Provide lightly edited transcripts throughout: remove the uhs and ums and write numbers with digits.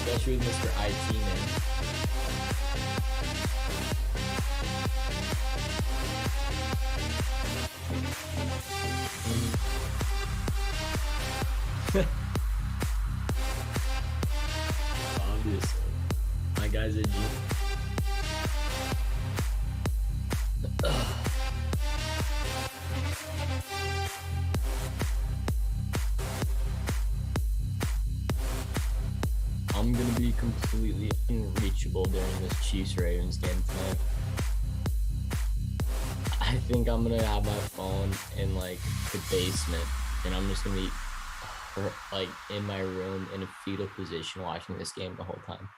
especially with Mr. IT, man. Obviously, my guy's a G. I'm gonna be completely unreachable during this Chiefs-Ravens game tonight. I think I'm gonna have my phone in like the basement, and I'm just gonna be like in my room in a fetal position watching this game the whole time.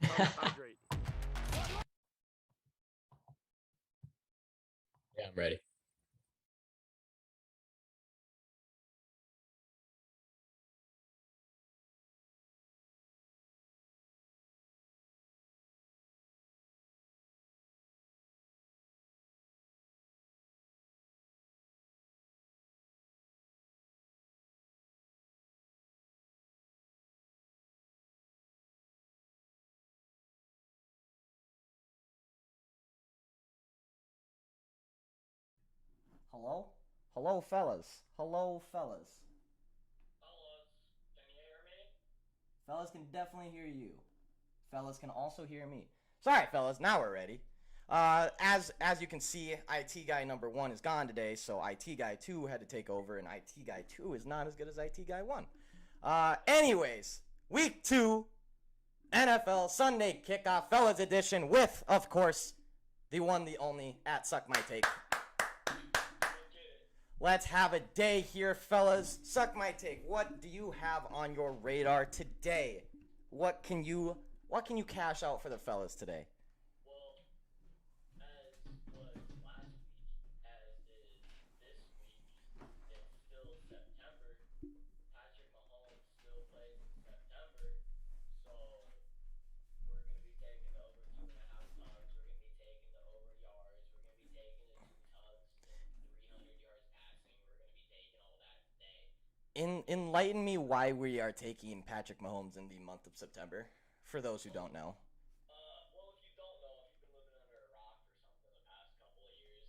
Hydrate. Yeah, I'm ready. Hello? Hello, fellas. Hello, fellas. Fellas, can you hear me? Fellas can definitely hear you. Fellas can also hear me. Sorry, fellas. Now we're ready. As you can see, IT guy number 1 is gone today, so IT guy 2 had to take over, and IT guy 2 is not as good as IT guy 1. Anyways, week 2, NFL Sunday Kickoff Fellas Edition with, of course, the one, the only, at Suck My Take. Let's have a day here, fellas. Suck my take. What do you have on your radar today? What can you cash out for the fellas today? Well, as was last week, as is this week, it's still September. Patrick Mahomes still plays in September, so we're going to be taking the over 2.5 tugs. We're going to be taking the over yards. We're going to be taking the 2 tugs and 300 yards passing. We're going to be taking all that today. Enlighten me why we are taking Patrick Mahomes in the month of September, for those who don't know. Well, if you don't know, if you've been living under a rock or something the past couple of years,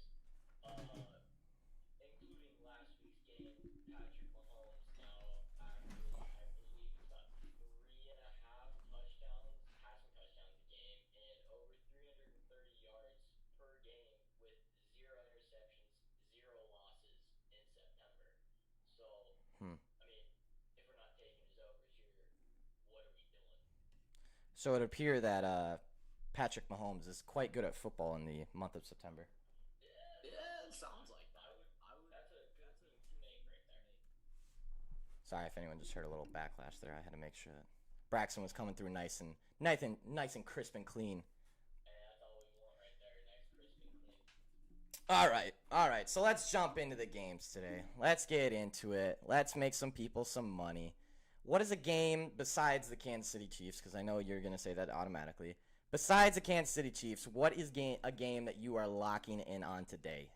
including last week's game, Patrick Mahomes now actually, I believe it's got 3.5 touchdowns, passing touchdowns a game, and over 330 yards per game with 0 interceptions, 0 losses in September. So, I mean, if we're not taking his overs here, what are we doing? So it would appear that Patrick Mahomes is quite good at football in the month of September. Yeah, it sounds like that. That's a good team to make right there. Sorry if anyone just heard a little backlash there. I had to make sure that Braxton was coming through nice and crisp and clean. Hey, that's all we want right there. Nice, crisp, and clean. All right. So let's jump into the games today. Let's get into it. Let's make some people some money. What is a game besides the Kansas City Chiefs? Because I know you're going to say that automatically. Besides the Kansas City Chiefs, what is a game that you are locking in on today?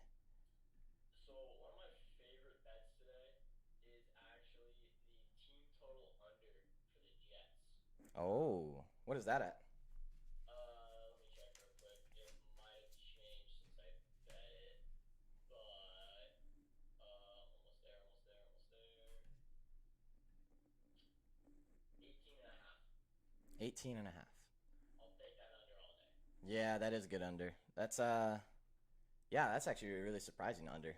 So one of my favorite bets today is actually the team total under for the Jets. Oh, what is that at? Let me check real quick. It might have changed since I bet it, but almost there, almost there, almost there. 18 and a half. 18 and a half. I'll take that under all day. Yeah, that is good under. That's yeah, that's actually really surprising under.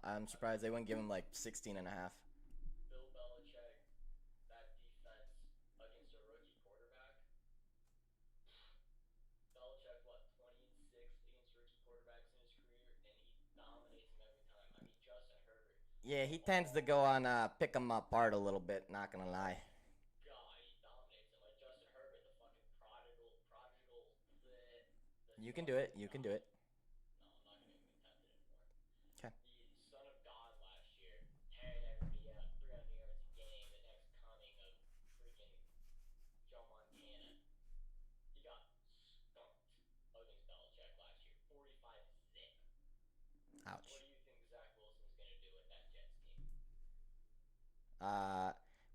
I'm surprised they wouldn't give him like 16 and a half. Bill Belichick, that defense against a rookie quarterback. Belichick, what, 26 against rookie quarterbacks in his career, and he dominates them every time. I mean, Justin Herbert. Yeah, he tends to go on pick them apart a little bit, not gonna lie. God, he dominates them. Like Justin Herbert, the fucking prodigal, the You can son do of it. You can do God. it. No, I'm not gonna even attempt it anymore. Okay. The son of God last year, tearing everybody out, 300 yards a game. The next coming of freaking Joe Montana. He got skunked against Belichick last year, 45-0. Ouch. What do you think Zach Wilson is gonna do with that Jets team?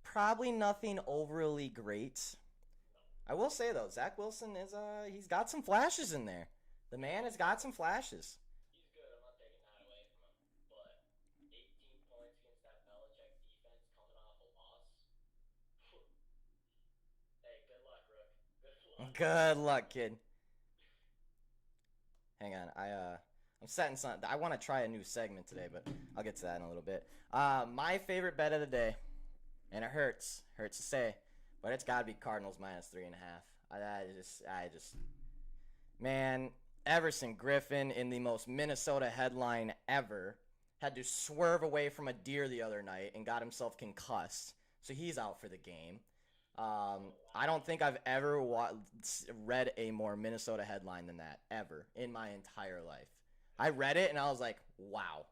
Probably nothing overly great. I will say though, Zach Wilson is he's got some flashes in there. The man has got some flashes. He's good. I'm not taking that away from him. But 18 points against that Belichick defense coming off a loss. Hey, good luck, Rook. Good luck. Good luck, kid. Hang on, I'm setting something. I want to try a new segment today, but I'll get to that in a little bit. My favorite bet of the day, and it hurts to say, but it's got to be Cardinals minus 3.5. I just, man, Everson Griffin in the most Minnesota headline ever had to swerve away from a deer the other night and got himself concussed, so he's out for the game. I don't think I've ever read a more Minnesota headline than that, ever, in my entire life. I read it, and I was like, wow.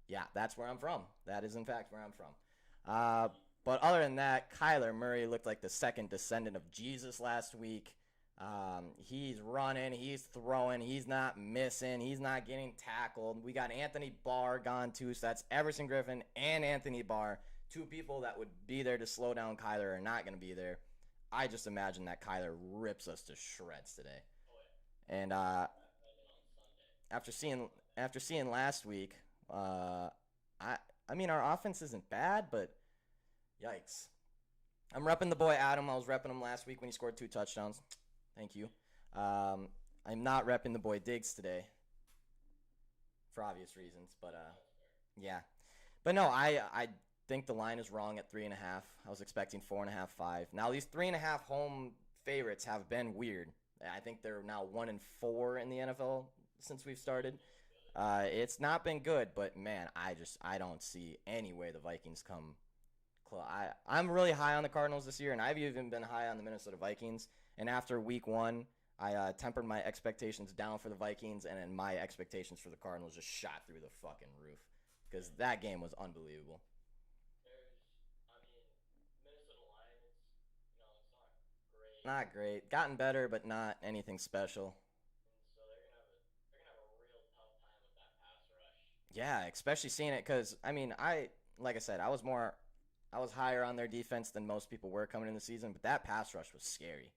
Yeah, that's where I'm from. That is, in fact, where I'm from. But other than that, Kyler Murray looked like the second descendant of Jesus last week. He's running, he's throwing, he's not missing, he's not getting tackled. We got Anthony Barr gone, too, so that's Everson Griffin and Anthony Barr. Two people that would be there to slow down Kyler are not going to be there. I just imagine that Kyler rips us to shreds today. And after seeing last week, I mean our offense isn't bad, but yikes. I'm repping the boy Adam. I was repping him last week when he scored 2 touchdowns. Thank you. I'm not repping the boy Diggs today for obvious reasons, but yeah. But no, I think the line is wrong at 3.5. I was expecting 4.5, 5. Now these 3.5 home favorites have been weird. I think they're now 1-4 in the NFL since we've started. It's not been good, but man, I don't see any way the Vikings come close. I'm really high on the Cardinals this year, and I've even been high on the Minnesota Vikings. And after week 1, I tempered my expectations down for the Vikings, and then my expectations for the Cardinals just shot through the fucking roof because that game was unbelievable. Not great. Gotten better, but not anything special. So they're gonna have a real tough time with that pass rush. Yeah, especially seeing it because like I said, I was higher on their defense than most people were coming in the season, but that pass rush was scary.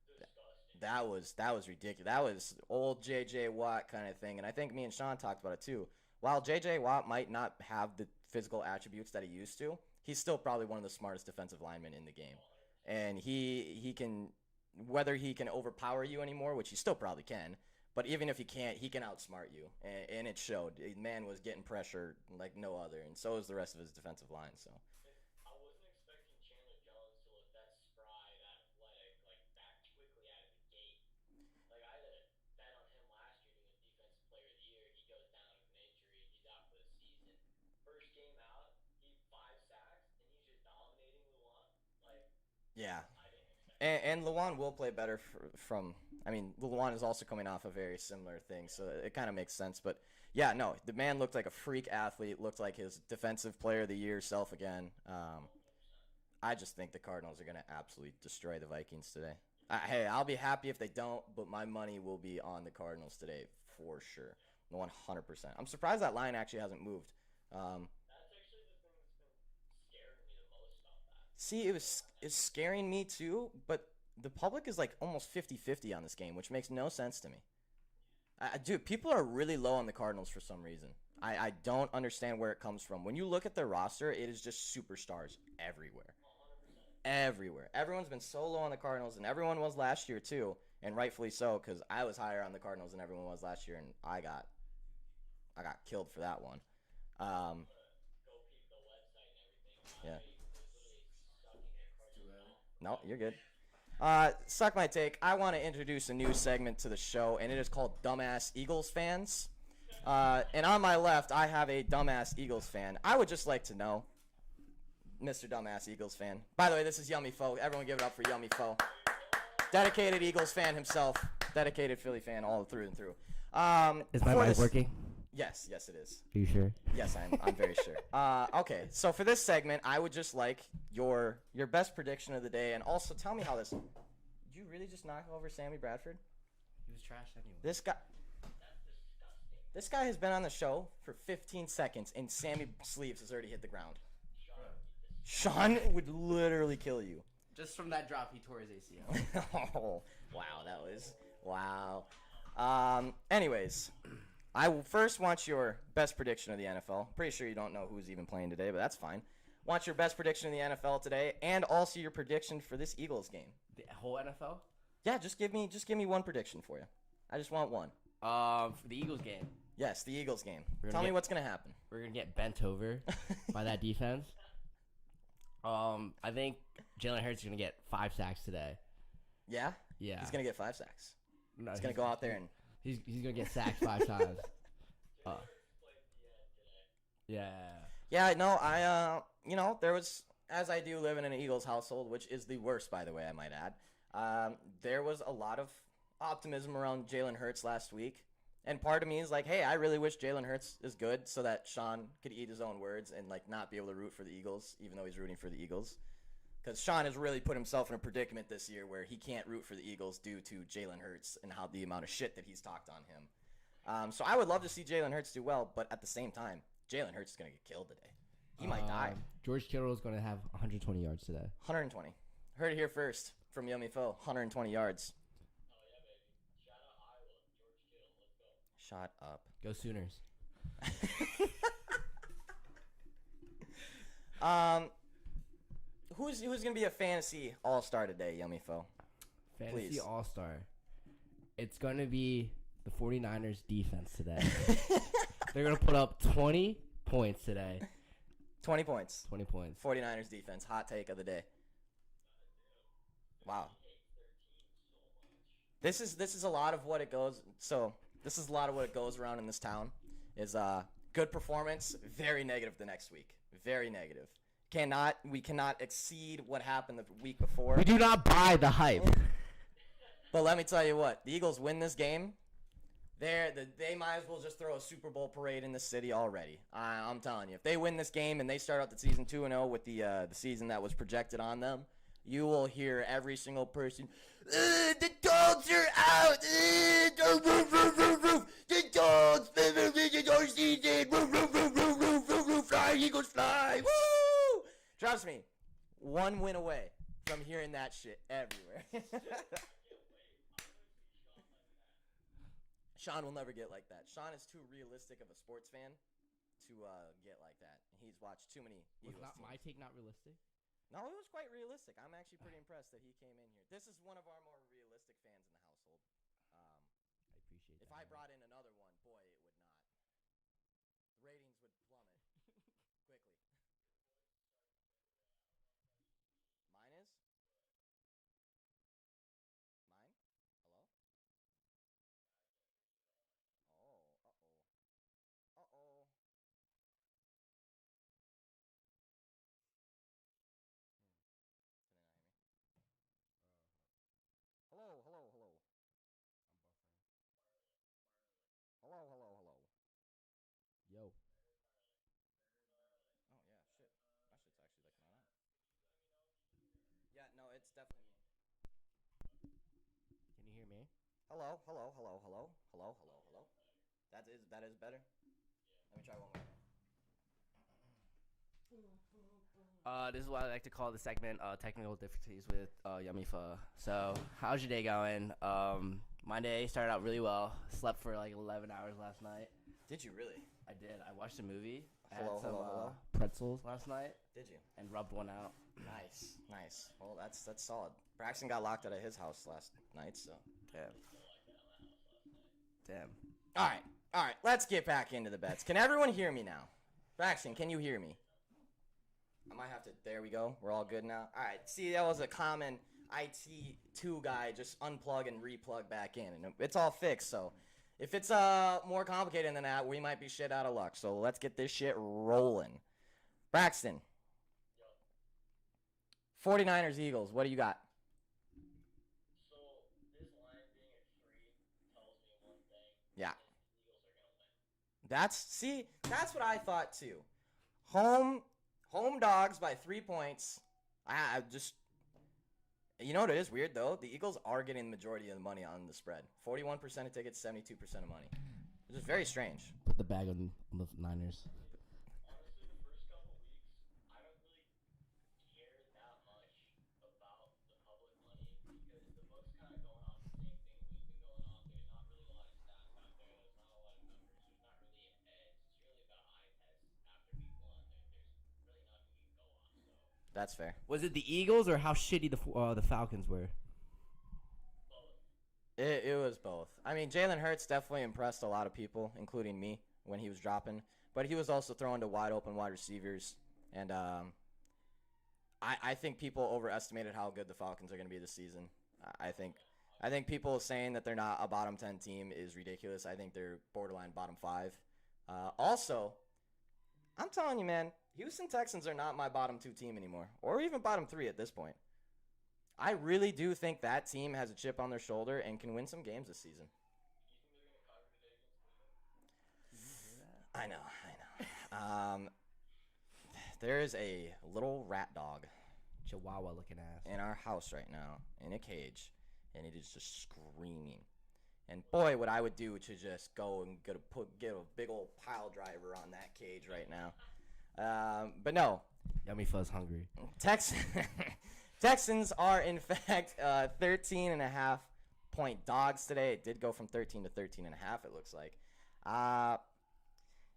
Disgusting. That was ridiculous. That was old J.J. Watt kind of thing, and I think me and Sean talked about it too. While J.J. Watt might not have the physical attributes that he used to, he's still probably one of the smartest defensive linemen in the game. And he can, whether he can overpower you anymore, which he still probably can, but even if he can't, he can outsmart you. And it showed. The man was getting pressure like no other, and so is the rest of his defensive line. So I wasn't expecting Chandler Jones to look that spry, that athletic, like that quickly out of the gate. Like I had a bet on him last year to win Defensive Player of the Year. He goes down with an injury. He's out for the season. First game out, he 5 sacks, and he's just dominating Luan. Like, yeah. I didn't expect that. And Luan will play better Luan is also coming off a very similar thing, so it kind of makes sense. But yeah, no, the man looked like a freak athlete, looked like his Defensive Player of the Year self again. I just think the Cardinals are going to absolutely destroy the Vikings today. Hey, I'll be happy if they don't, but my money will be on the Cardinals today for sure, 100%. I'm surprised that line actually hasn't moved. That's actually the thing that's been scaring me the most about that. See, it's scaring me too, but the public is like almost 50-50 on this game, which makes no sense to me. Dude, people are really low on the Cardinals for some reason. I don't understand where it comes from. When you look at their roster, it is just superstars everywhere. 100%. Everywhere. Everyone's been so low on the Cardinals, and everyone was last year too, and rightfully so, because I was higher on the Cardinals than everyone was last year, and I got killed for that one. Go peep the website and everything. Yeah. I was literally sucking at Cardinals. No, you're good. Suck my take. I want to introduce a new segment to the show, and it is called Dumbass Eagles Fans. And on my left, I have a dumbass Eagles fan. I would just like to know, Mr. Dumbass Eagles fan. By the way, this is Yummy Foe. Everyone give it up for Yummy Foe. Dedicated Eagles fan himself. Dedicated Philly fan all through and through. Is my mic working? Yes, it is. Are you sure? Yes, I'm very sure. Okay, so for this segment, I would just like your best prediction of the day, and also tell me how this. Did you really just knock over Sammy Bradford? He was trash anyway. This guy. That's disgusting. This guy has been on the show for 15 seconds, and Sammy Sleeves has already hit the ground. Sharp. Sean would literally kill you. Just from that drop, he tore his ACL. Oh, wow, that was wow. Anyways, I first want your best prediction of the NFL. Pretty sure you don't know who's even playing today, but that's fine. Want your best prediction of the NFL today, and also your prediction for this Eagles game. The whole NFL? Yeah, just give me one prediction for you. I just want one. For the Eagles game. Yes, the Eagles game. We're Tell gonna me get- what's gonna happen. We're gonna get bent over by that defense. I think Jalen Hurts is gonna get 5 sacks today. Yeah? Yeah. He's gonna get 5 sacks. No, He's gonna go out there and he's gonna get sacked 5 times. Yeah. yeah, no, there was, as I do live in an Eagles household, which is the worst, by the way, I might add. There was a lot of optimism around Jalen Hurts last week. And part of me is like, hey, I really wish Jalen Hurts is good so that Sean could eat his own words and like not be able to root for the Eagles, even though he's rooting for the Eagles. Because Sean has really put himself in a predicament this year where he can't root for the Eagles due to Jalen Hurts and how the amount of shit that he's talked on him. So I would love to see Jalen Hurts do well, but at the same time, Jalen Hurts is going to get killed today. He might die. George Kittle is going to have 120 yards today. 120. Heard it here first from Wnba. 120 yards. Shut up. Go Sooners. Who's gonna be a fantasy all-star today, Wnba? Fantasy Please. All-Star. It's going to be the 49ers defense today. They're going to put up 20 points today. 20 points. 20 points. 49ers defense. Hot take of the day. Wow. This is a lot of what it goes. So this is a lot of what it goes around in this town. Is good performance, very negative the next week. Very negative. We cannot exceed what happened the week before. We do not buy the hype. But let me tell you what, the Eagles win this game. They might as well just throw a Super Bowl parade in the city already. I'm telling you, if they win this game and they start out the season 2-0 with the season that was projected on them, you will hear every single person, the dogs are out! The dogs! Our season! Fly, Eagles fly! Woo! Trust me, one win away from hearing that shit everywhere. Sean will never get like that. Sean is too realistic of a sports fan to get like that. He's watched too many Eagles Was not teams. my take not realistic? No, it was quite realistic. I'm actually pretty impressed that he came in here. This is one of our more realistic fans in the household. I appreciate that. If I brought in another one, boy, it would not. The ratings would plummet quickly. Mine is? Mine? Hello? Oh, uh-oh. Uh-oh. Hello, hello, hello. Hello, hello, hello. Yo. Oh, yeah, shit. My shit's actually like not on. Yeah, no, it's definitely me. Can you hear me? Hello, hello, hello, hello. Hello, hello, hello. That is better. Let me try one more. This is what I like to call the segment technical difficulties with Yummy Pho. So, how's your day going? My day started out really well. Slept for like 11 hours last night. Did you really? I did. I watched a movie. I Hello, had some hello. pretzels last night Did you? and rubbed one out. Nice, nice. Well, that's solid. Braxton got locked out of his house last night, so. Damn. All right. Let's get back into the bets. Can everyone hear me now? Braxton, can you hear me? I might have to. There we go. We're all good now. All right. See, that was a common IT2 guy. Just unplug and replug back in, and it's all fixed. So, if it's more complicated than that, we might be shit out of luck. So let's get this shit rolling. Braxton. 49ers Eagles. What do you got? So this line being at 3 tells me one thing. Yeah. The Eagles are gonna win. That's what I thought too. Home dogs by 3 points. I just, you know what it is weird though? The Eagles are getting the majority of the money on the spread. 41% of tickets, 72% of money. It's just very strange. Put the bag on the Niners. Honestly, the first couple weeks, I don't really That's fair. Was it the Eagles or how shitty the Falcons were? It was both. I mean, Jalen Hurts definitely impressed a lot of people, including me, when he was dropping. But he was also throwing to wide open wide receivers. And I think people overestimated how good the Falcons are going to be this season. I think people saying that they're not a bottom 10 team is ridiculous. I think they're borderline bottom 5. Also, I'm telling you, man, Houston Texans are not my bottom 2 team anymore, or even bottom 3 at this point. I really do think that team has a chip on their shoulder and can win some games this season. I know. There is a little rat dog, Chihuahua looking ass, in our house right now, in a cage, and it is just screaming. And boy, what I would do to just go and get a big old pile driver on that cage right now. But no. Yummy Fuzz hungry. Texans are, in fact, 13.5-point dogs today. It did go from 13 to 13.5, it looks like.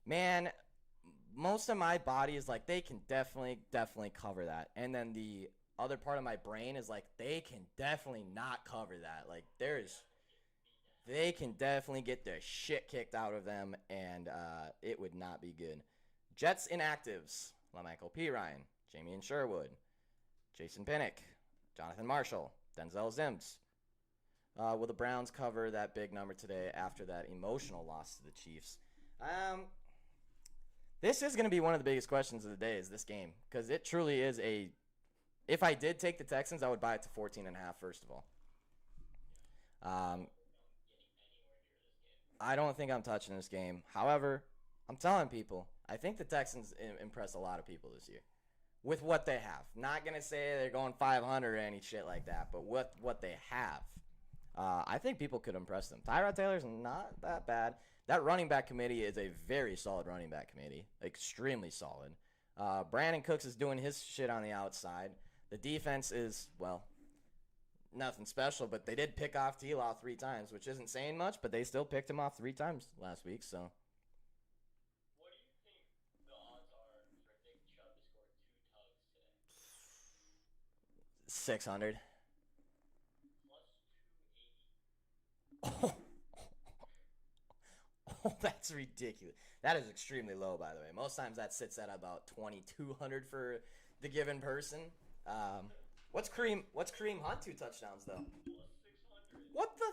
Man, most of my body is like, they can definitely cover that. And then the other part of my brain is like, they can definitely not cover that. Like, they can definitely get their shit kicked out of them, and it would not be good. Jets inactives: LaMichael Pirine, Jamie Sherwood, Jason Pinnock, Jonathan Marshall, Denzel Sims. Will the Browns cover that big number today after that emotional loss to the Chiefs? This is going to be one of the biggest questions of the day, is this game. Because it truly is a... If I did take the Texans, I would buy it to 14.5, first of all. I don't think I'm touching this game. However, I'm telling people, I think the Texans impress a lot of people this year with what they have. Not going to say they're going 500 or any shit like that, but what they have. I think people could impress them. Tyrod Taylor's not that bad. That running back committee is a very solid running back committee. Extremely solid. Brandon Cooks is doing his shit on the outside. The defense is, well, nothing special, but they did pick off T-Law 3 times, which isn't saying much, but they still picked him off 3 times last week, so. What do you think the odds are for Nick Chubb to score 2 tugs today? 600. Plus 280. Oh, that's ridiculous. That is extremely low, by the way. Most times that sits at about 2,200 for the given person. What's Kareem Hunt 2 touchdowns, though? Plus 600. What the?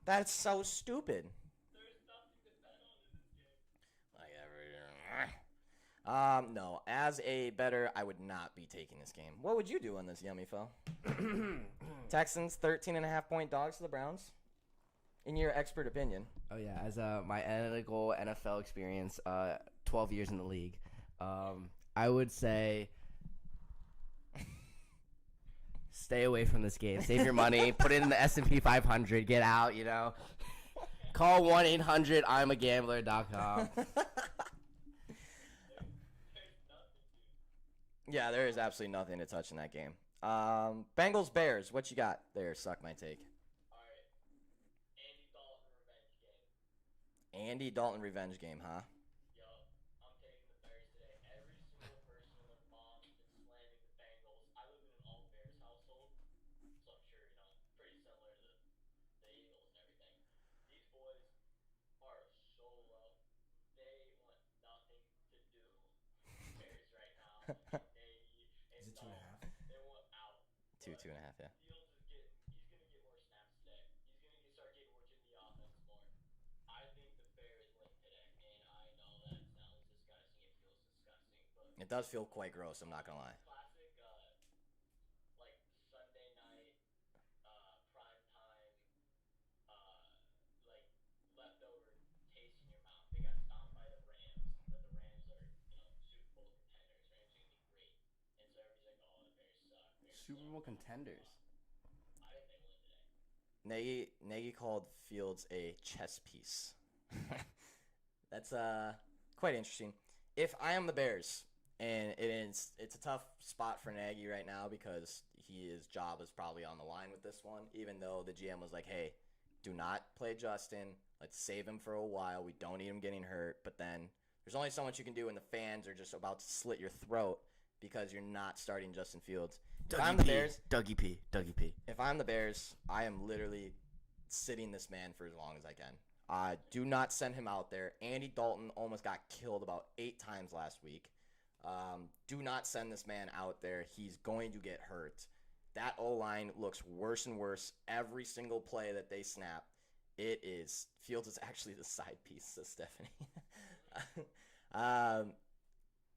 That's so stupid. There's nothing to bet on in this game. No. As a bettor, I would not be taking this game. What would you do on this, Yummy Fo? Texans 13.5-point dogs to the Browns. In your expert opinion. Oh yeah, as my analytical NFL experience, 12 years in the league, I would say stay away from this game. Save your money. Put it in the S&P 500. Get out. Call 1-800-I'mAGambler.com. Yeah, there is absolutely nothing to touch in that game. Bengals Bears. What you got there? Suck my take. Andy Dalton revenge game, huh? Yup. I'm taking the Bears today. Every single person and their mom's been slamming the Bengals. I live in an all-Bears household, so I'm sure, pretty similar to the Eagles and everything. These boys are so low. They want nothing to do with the Bears right now. Is it 2.5? They want out. 2.5, yeah. Fields is he's going to get more snaps today. He's going to start getting worked in the offense more. I think the Bears win today, and I know that sounds disgusting. It feels disgusting, but It does feel quite gross, I'm not going to lie. classic, like Sunday night, prime time, like leftover taste in your mouth. They got stomped by the Rams, but the Rams are, Super Bowl contenders. Rams are gonna be great, and so everybody's like, "Oh, the Bears suck." Super Bowl contenders. I think they win today. Nagy called Fields a chess piece. That's quite interesting. If I am the Bears, and it's a tough spot for Nagy right now because his job is probably on the line with this one, even though the GM was like, hey, do not play Justin. Let's save him for a while. We don't need him getting hurt. But then there's only so much you can do when the fans are just about to slit your throat because you're not starting Justin Fields. If I'm the Bears, Dougie P. if I'm the Bears, I am literally sitting this man for as long as I can. Do not send him out there. Andy Dalton almost got killed about 8 times last week. Do not send this man out there. He's going to get hurt. That O-line looks worse and worse every single play that they snap. Fields is actually the side piece, says Stephanie.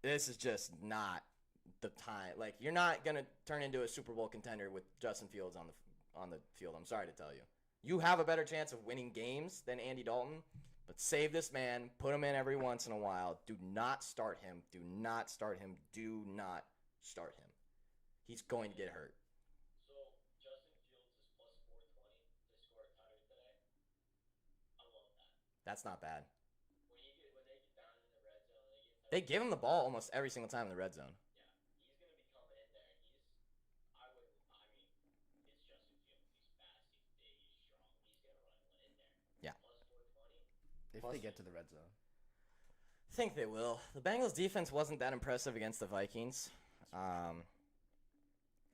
This is just not the time. Like, you're not going to turn into a Super Bowl contender with Justin Fields on the field. I'm sorry to tell you. You have a better chance of winning games than Andy Dalton, but save this man. Put him in every once in a while. Do not start him. Do not start him. Do not start him. He's going to get hurt. So Justin Fields is plus 420 to score a touchdown today. I love that. That's not bad. When they get down in the red zone, They give him the ball almost every single time in the red zone. Yeah, he's gonna be coming in there. It's Justin Fields. He's fast, he's big, he's strong. He's gonna run one in there. Yeah. Plus 420. If they get to the red zone. I think they will. The Bengals defense wasn't that impressive against the Vikings.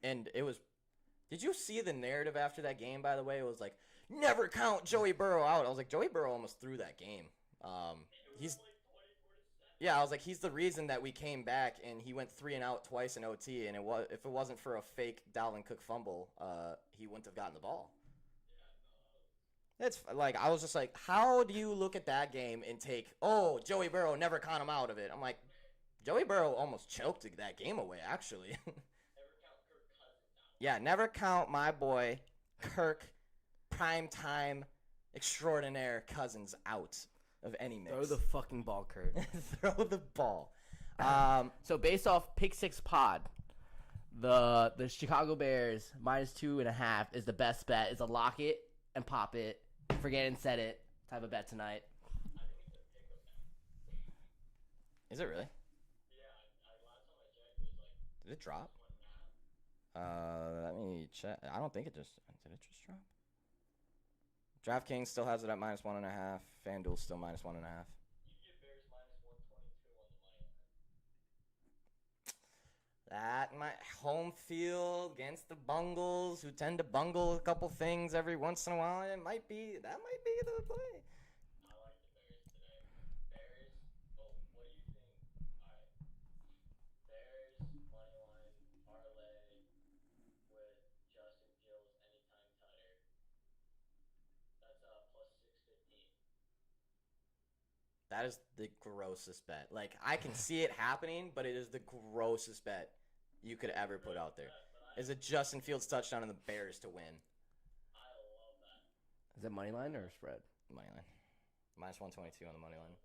And it was – did you see the narrative after that game, by the way? It was like, never count Joey Burrow out. I was like, Joey Burrow almost threw that game. I was like, he's the reason that we came back, and he went 3 and out twice in OT, and if it wasn't for a fake Dalvin Cook fumble, he wouldn't have gotten the ball. It's like, I was just like, how do you look at that game and take, oh, Joey Burrow, never count him out of it? I'm like, Joey Burrow almost choked that game away, actually. Never count Kirk Cousins out. Yeah, never count my boy Kirk primetime extraordinaire Cousins out of any mix. Throw the fucking ball, Kurt. Throw the ball. So based off Pick 6 Pod, the Chicago Bears -2.5 is the best bet. It's a lock it and pop it, forget and set it type of bet tonight. I think it's a pick-up now. Is it really? Yeah, last time I checked, it was like Did it drop? 1.5. Let me check. I don't think it just did. It just drop? DraftKings still has it at -1.5. FanDuel still -1.5. You can get Bears -122 on the money line. That my home field against the Bungles, who tend to bungle a couple things every once in a while. That might be the play. I like the Bears today. Bears. Oh, what do you think? All right. Bears money line parlay with Justin Fields anytime tutter. That's plus 615. That is the grossest bet. Like, I can see it happening, but it is the grossest bet you could ever put out there. Is a Justin Fields touchdown and the Bears to win. I love that. Is that money line or spread? Money line. -122 on the money line.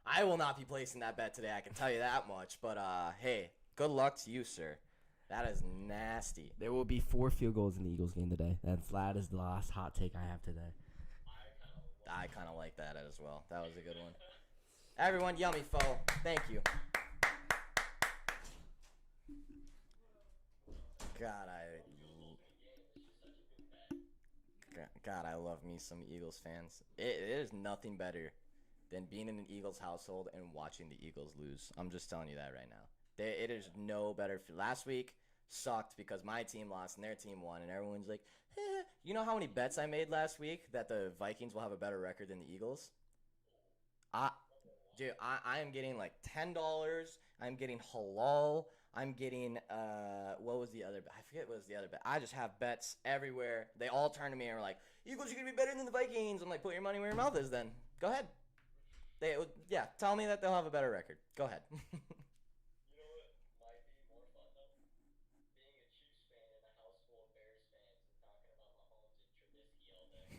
I will not be placing that bet today, I can tell you that much. But, hey, good luck to you, sir. That is nasty. There will be 4 field goals in the Eagles game today. That is the last hot take I have today. I kind of like that as well. That was a good one. Everyone, yummy foe. Thank you. God, I love me some Eagles fans. There's nothing better than being in an Eagles household and watching the Eagles lose. I'm just telling you that right now. It is no better. Last week sucked because my team lost and their team won, and everyone's like, you know how many bets I made last week that the Vikings will have a better record than the Eagles? Dude, I am getting like $10. I'm getting halal. I'm getting, what was the other bet? I forget what was the other bet. I just have bets everywhere. They all turn to me and are like, Eagles are going to be better than the Vikings. I'm like, put your money where your mouth is then. Go ahead. Tell me that they'll have a better record. Go ahead. You know what might be more fun though? Being a Chiefs fan in a house full of Bears fans and talking about Mahomes and Trubisky all day.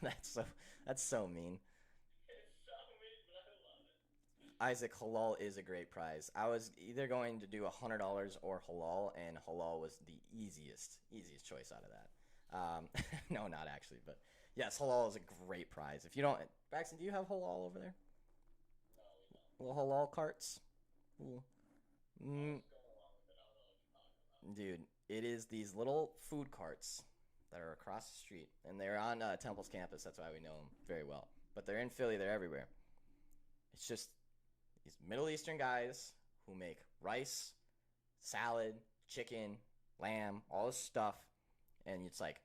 That's so mean. It's so mean, but I love it. Isaac, halal is a great prize. I was either going to do $100 or halal, and halal was the easiest choice out of that. No, not actually, but yes, halal is a great prize. If you don't, Braxton, do you have halal over there? No, we don't. Little halal carts? Ooh. I was going along with it. I don't know what you're talking about. Dude, it is these little food carts that are across the street, and they're on Temple's campus. That's why we know them very well. But they're in Philly. They're everywhere. It's just these Middle Eastern guys who make rice, salad, chicken, lamb, all this stuff, and it's like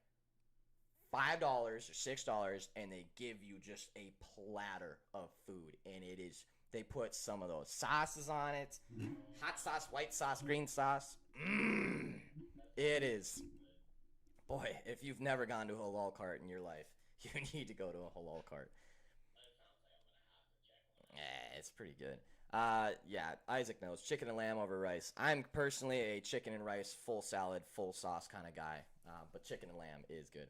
$5 or $6, and they give you just a platter of food, and it is. They put some of those sauces on it, hot sauce, white sauce, green sauce. It is. Boy, if you've never gone to a halal cart in your life, you need to go to a halal cart. It's pretty good. Yeah, Isaac knows. Chicken and lamb over rice. I'm personally a chicken and rice, full salad, full sauce kind of guy. But chicken and lamb is good.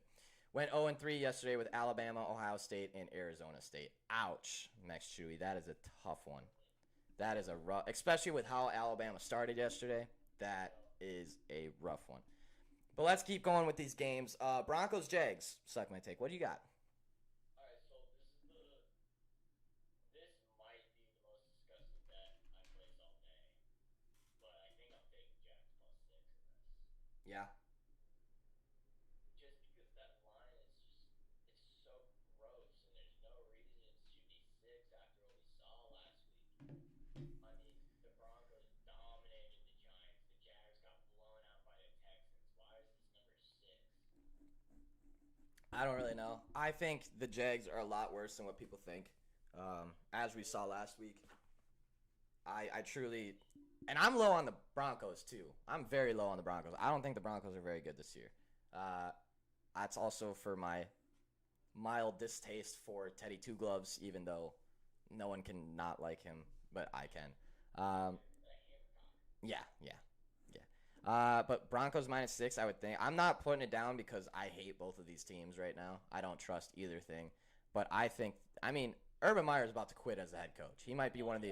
Went 0-3 yesterday with Alabama, Ohio State, and Arizona State. Ouch, Max Chewy. That is a tough one. That is a rough, especially with how Alabama started yesterday. That is a rough one. But let's keep going with these games. Broncos, Jags. Suck my take. What do you got? Alright, so this might be the most disgusting bet I placed all day. But I think I'm taking Jags plus 6 in this. Yeah. Just because that line is it's so gross, and there's no reason it should be 6 after what we saw last week. I mean, the Broncos dominated the Giants. The Jags got blown out by the Texans. Why is this number 6? I don't really know. I think the Jags are a lot worse than what people think. As we saw last week, I truly, and I'm low on the Broncos too. I'm very low on the Broncos. I don't think the Broncos are very good this year. That's also for my mild distaste for Teddy Two Gloves, even though no one can not like him, but I can. Yeah. But Broncos -6, I would think. I'm not putting it down because I hate both of these teams right now. I don't trust either thing. But I think, Urban Meyer is about to quit as a head coach. He might be one of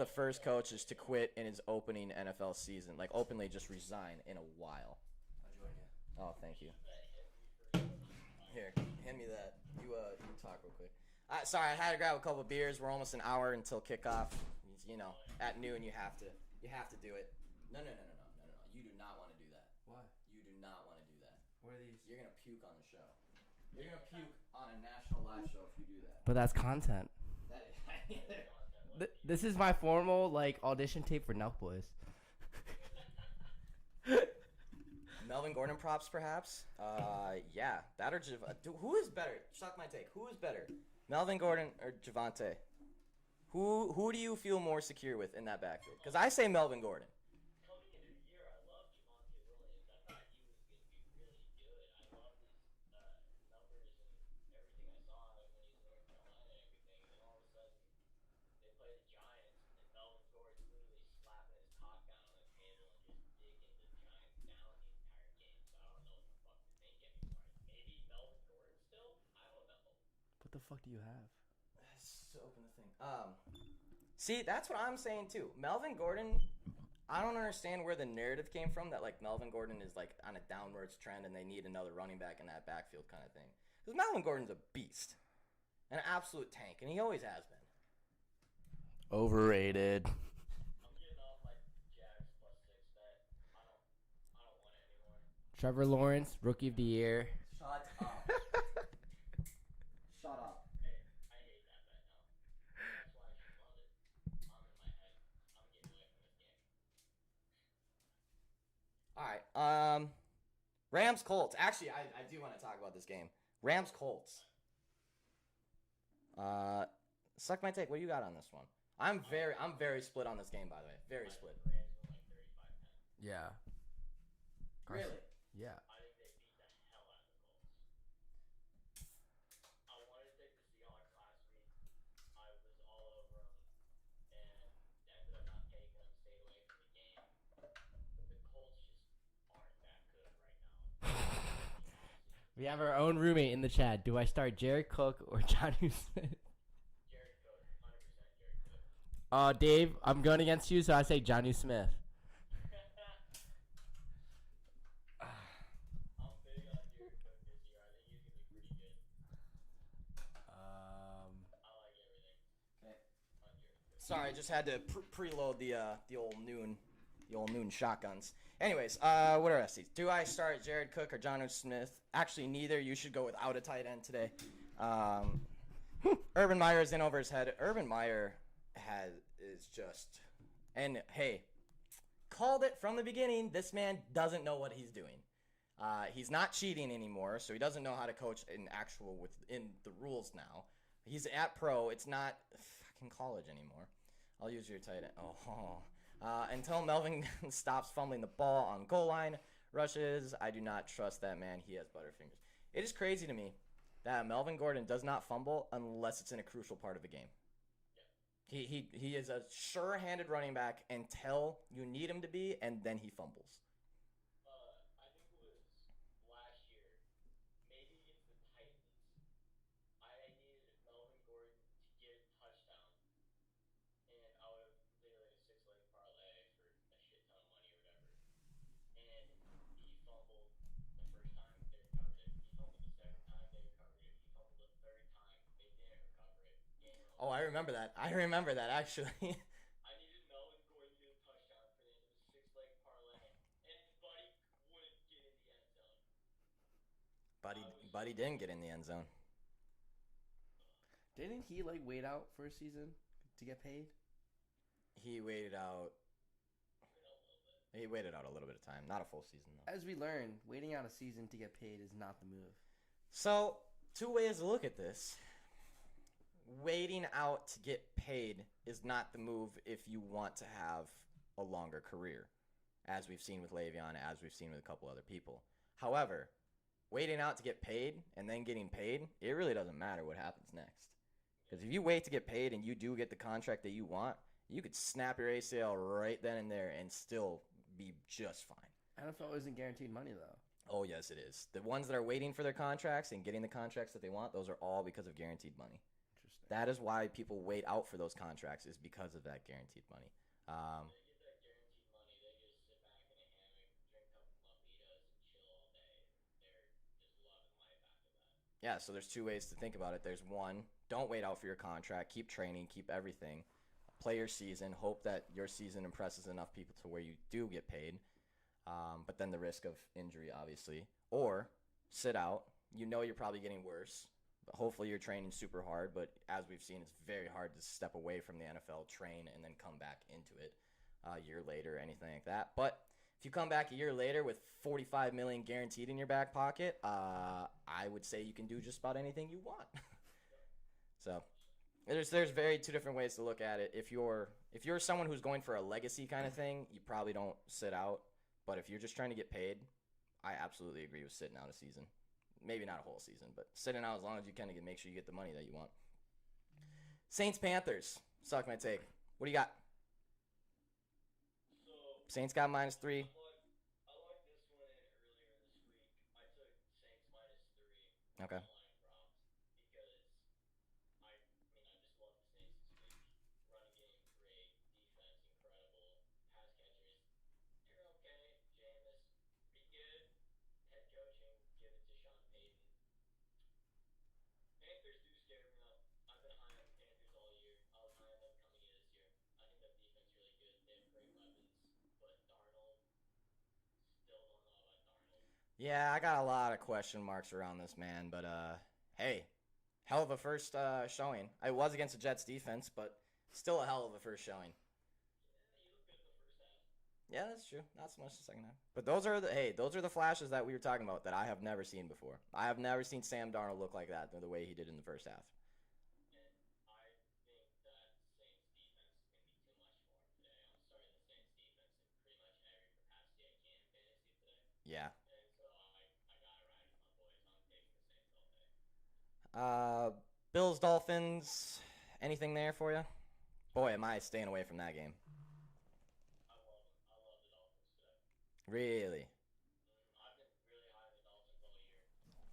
the first coaches to quit in his opening NFL season, like openly just resign in a while. I'll join you. Oh, thank you. Here, hand me that. You talk real quick. Sorry, I had to grab a couple of beers. We're almost an hour until kickoff. You know, at noon you have to do it. No. You do not want to do that. Why? You do not want to do that. What are these? You're gonna puke on the show. You're gonna puke on a national live show if you do that. But that's content. This is my formal audition tape for Nelk Boys. Melvin Gordon props, perhaps. Yeah, that or who is better? Suck my take. Who is better, Melvin Gordon or Javonte? Who do you feel more secure with in that backfield? Because I say Melvin Gordon. Coming into the year, I love Javonte Williams. I thought he was going to be really good. I love his numbers and everything I saw when he was in North Carolina and everything. And then all of a sudden, they play the Giants, and Melvin Gordon's literally slapping his cock down on the table and just digging the Giants down the entire game. So I don't know what the fuck to think anymore. Maybe Melvin Gordon still? I don't know. What the fuck do you have? So open the thing. See, that's what I'm saying too. Melvin Gordon, I don't understand where the narrative came from that Melvin Gordon is on a downwards trend and they need another running back in that backfield kind of thing. Because Melvin Gordon's a beast, an absolute tank, and he always has been. Overrated. I'm getting off my Jags plus 6 bet. I don't want it anymore. Trevor Lawrence, Rookie of the Year. Shut up. Shut up. Hey, I hate that bet now. That's why I should love it. I'm in my head. I'm getting away from this game. All right. Rams Colts. Actually, I do want to talk about this game. Rams Colts. Suck my take. What do you got on this one? I'm very split on this game, by the way. Very split. Rams win 35-10. Yeah. Really? Yeah. I think they beat the hell out of the Colts. I wanted to take the Seahawks last week. I was all over them, and ended up not taking them. Stayed away from the game. But the Colts just aren't that good right now. We have our own roommate in the chat. Do I start Jared Cook or Jonnu Smith? Jared Cook, 100% Jared Cook. Dave, I'm going against you, so I say Jonnu Smith. I'm big on Jared Cook this year. I think he's going to be pretty good. I like everything Okay. on Jared Cook. Sorry, I just had to preload the old noon shotguns. Anyways, what are these? Do I start Jared Cook or Jonnu Smith? Actually, neither. You should go without a tight end today. Urban Meyer is in over his head. Urban Meyer is just, and hey, called it from the beginning. This man doesn't know what he's doing. He's not cheating anymore, so he doesn't know how to coach within the rules now. He's at pro. It's not fucking college anymore. I'll use your tight end. Until Melvin stops fumbling the ball on goal line rushes, I do not trust that man. He has butterfingers. It is crazy to me that Melvin Gordon does not fumble unless it's in a crucial part of a game. He is a sure-handed running back until you need him to be, and then he fumbles. I think it was last year, maybe against the Titans. I needed Melvin Gordon to get a touchdown, and I would have completed like a 6-leg parlay for a shit ton of money or whatever. And he fumbled the first time, they recovered it. He fumbled the second time, they recovered it. He fumbled the third time, they didn't recover it. Game over. Oh, I remember that. Actually. I needed Melvin Gordon to get a touchdown for the end of a 6-leg parlay, and his buddy wouldn't get in the end zone. Buddy didn't get in the end zone. Didn't he like wait out for a season to get paid? He waited out. He waited out a little bit of time, not a full season though. As we learned, waiting out a season to get paid is not the move. So, two ways to look at this. Waiting out to get paid is not the move if you want to have a longer career, as we've seen with Le'Veon, as we've seen with a couple other people. However, waiting out to get paid and then getting paid, it really doesn't matter what happens next. Because if you wait to get paid and you do get the contract that you want, you could snap your ACL right then and there and still be just fine. NFL isn't guaranteed money, though. Oh, yes, it is. The ones that are waiting for their contracts and getting the contracts that they want, those are all because of guaranteed money. Interesting. That is why people wait out for those contracts, is because of that guaranteed money. They get that guaranteed money, they just sit back in a hammock, drink a couple Mahitas, and chill all day. They're just loving life after that. Yeah, so there's two ways to think about it. There's one, don't wait out for your contract. Keep training, keep everything. Play your season. Hope that your season impresses enough people to where you do get paid. But then the risk of injury, obviously. Or sit out. You know you're probably getting worse. But hopefully you're training super hard. But as we've seen, it's very hard to step away from the NFL, train, and then come back into it a year later or anything like that. But if you come back a year later with $45 million guaranteed in your back pocket, I would say you can do just about anything you want. So there's very two different ways to look at it. If you're someone who's going for a legacy kind of thing, you probably don't sit out. But if you're just trying to get paid, I absolutely agree with sitting out a season. Maybe not a whole season, but sitting out as long as you can to make sure you get the money that you want. Saints Panthers. Suck my take. What do you got? So Saints got -3. I locked this one in earlier this week. I took Saints -3. Okay. Line props because I just love the Saints this week. Running game great, defense incredible, pass catchers they're okay. Jameis pretty good. Head coaching, give it to Sean Payton. Panthers do scare me though. I've been high on the Panthers all year. I was high on them coming into this year. I think that defense really good. They have great weapons, but Darnold still don't know about Darnold. Yeah, I got a lot of question marks around this man, but hey, hell of a first showing. I was against the Jets defense, but still a hell of a first showing. Yeah, you look good in the first half. Yeah, that's true. Not so much the second half. But those are the flashes that we were talking about that I have never seen before. I have never seen Sam Darnold look like that the way he did in the first half. And I think that Saints defense is going to be too much for him today. I'm starting the Saints defense in pretty much every capacity I can in fantasy today. Yeah. And so I got to ride with my boys. I'm taking the Saints all day. Bills Dolphins. Anything there for you? Boy, am I staying away from that game. I love them. I love the Dolphins today. Really? I've been really high on the Dolphins all year.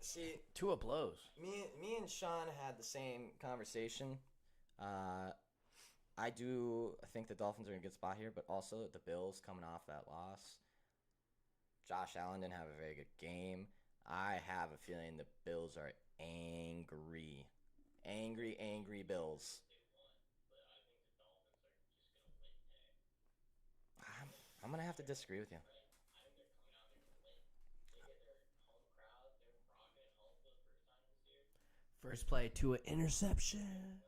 See, Tua blows. me and Sean had the same conversation. I do think the Dolphins are in a good spot here, but also the Bills coming off that loss. Josh Allen didn't have a very good game. I have a feeling the Bills are angry. Angry Bills. They won, but I think the Dolphins are just going to win today. I'm going to have to disagree with you. I think they're coming out there to win. They get their home crowd. They're rocking it home for the first time this year. First play to an interception.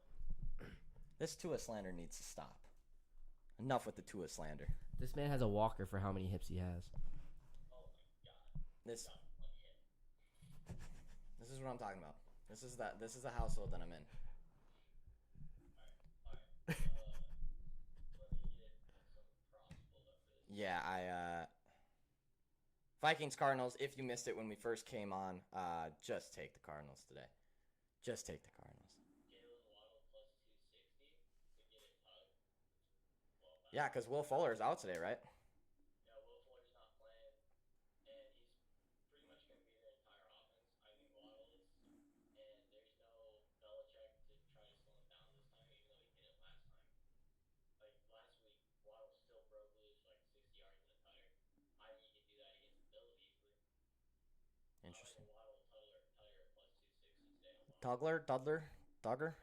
This Tua slander needs to stop. Enough with the Tua slander. This man has a walker for how many hips he has. Oh my god. This Got one hit. this is what I'm talking about. This is the household that I'm in. Alright. Let me get some props pulled up for this. Yeah, Vikings Cardinals. If you missed it when we first came on, just take the Cardinals today. Just take the Cardinals. Jalen Waddle plus 260 to get it tugged. Well, Yeah, because Will Fuller is out today, right? yeah, Will Fuller's not playing, and he's pretty much going to be their entire offense. I think Waddle is, and there's no Belichick to try to slow him down this time, even though he didn't last time. Like last week, Waddle still broke loose for like 60 yards in a tutter. I think he can do that against the Bills easily. Interesting. Waddle Tutter plus 260 today. Duggar. Waddle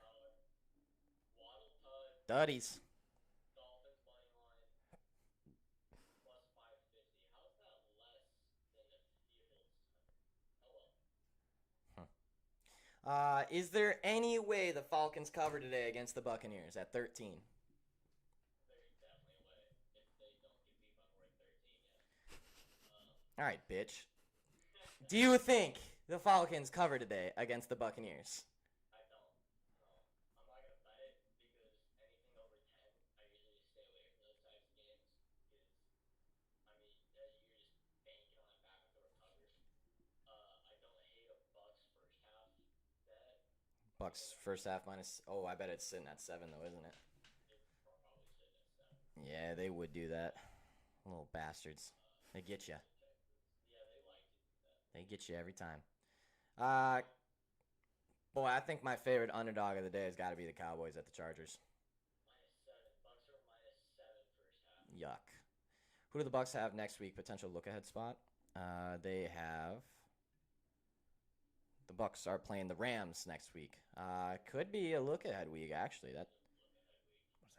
Tug, Duddies. Dolphins money line plus 550. How's that less than the Fields? Oh well. Is there any way the Falcons cover today against the Buccaneers at 13? There's definitely a way if they don't get beat by more than 13 yet. All right, bitch. Do you think the Falcons cover today against the Buccaneers? I don't. No. I'm not gonna bet it because anything over 10, I usually just stay away from those types of games because I mean you're just banking on a backdoor cover. I don't hate a Bucks first half bet. Bucks first half minus. Oh, I bet it's sitting at 7 though, isn't it? It's probably sitting at 7. Yeah, they would do that. Little bastards. They get you. Yeah, they like to do that. They get you every time. Boy, I think my favorite underdog of the day has got to be the Cowboys at the Chargers. -7. Bucks are -7 first half. Yuck. Who do the Bucks have next week? Potential look-ahead spot. They have. The Bucks are playing the Rams next week. Could be a look-ahead week actually. That. What does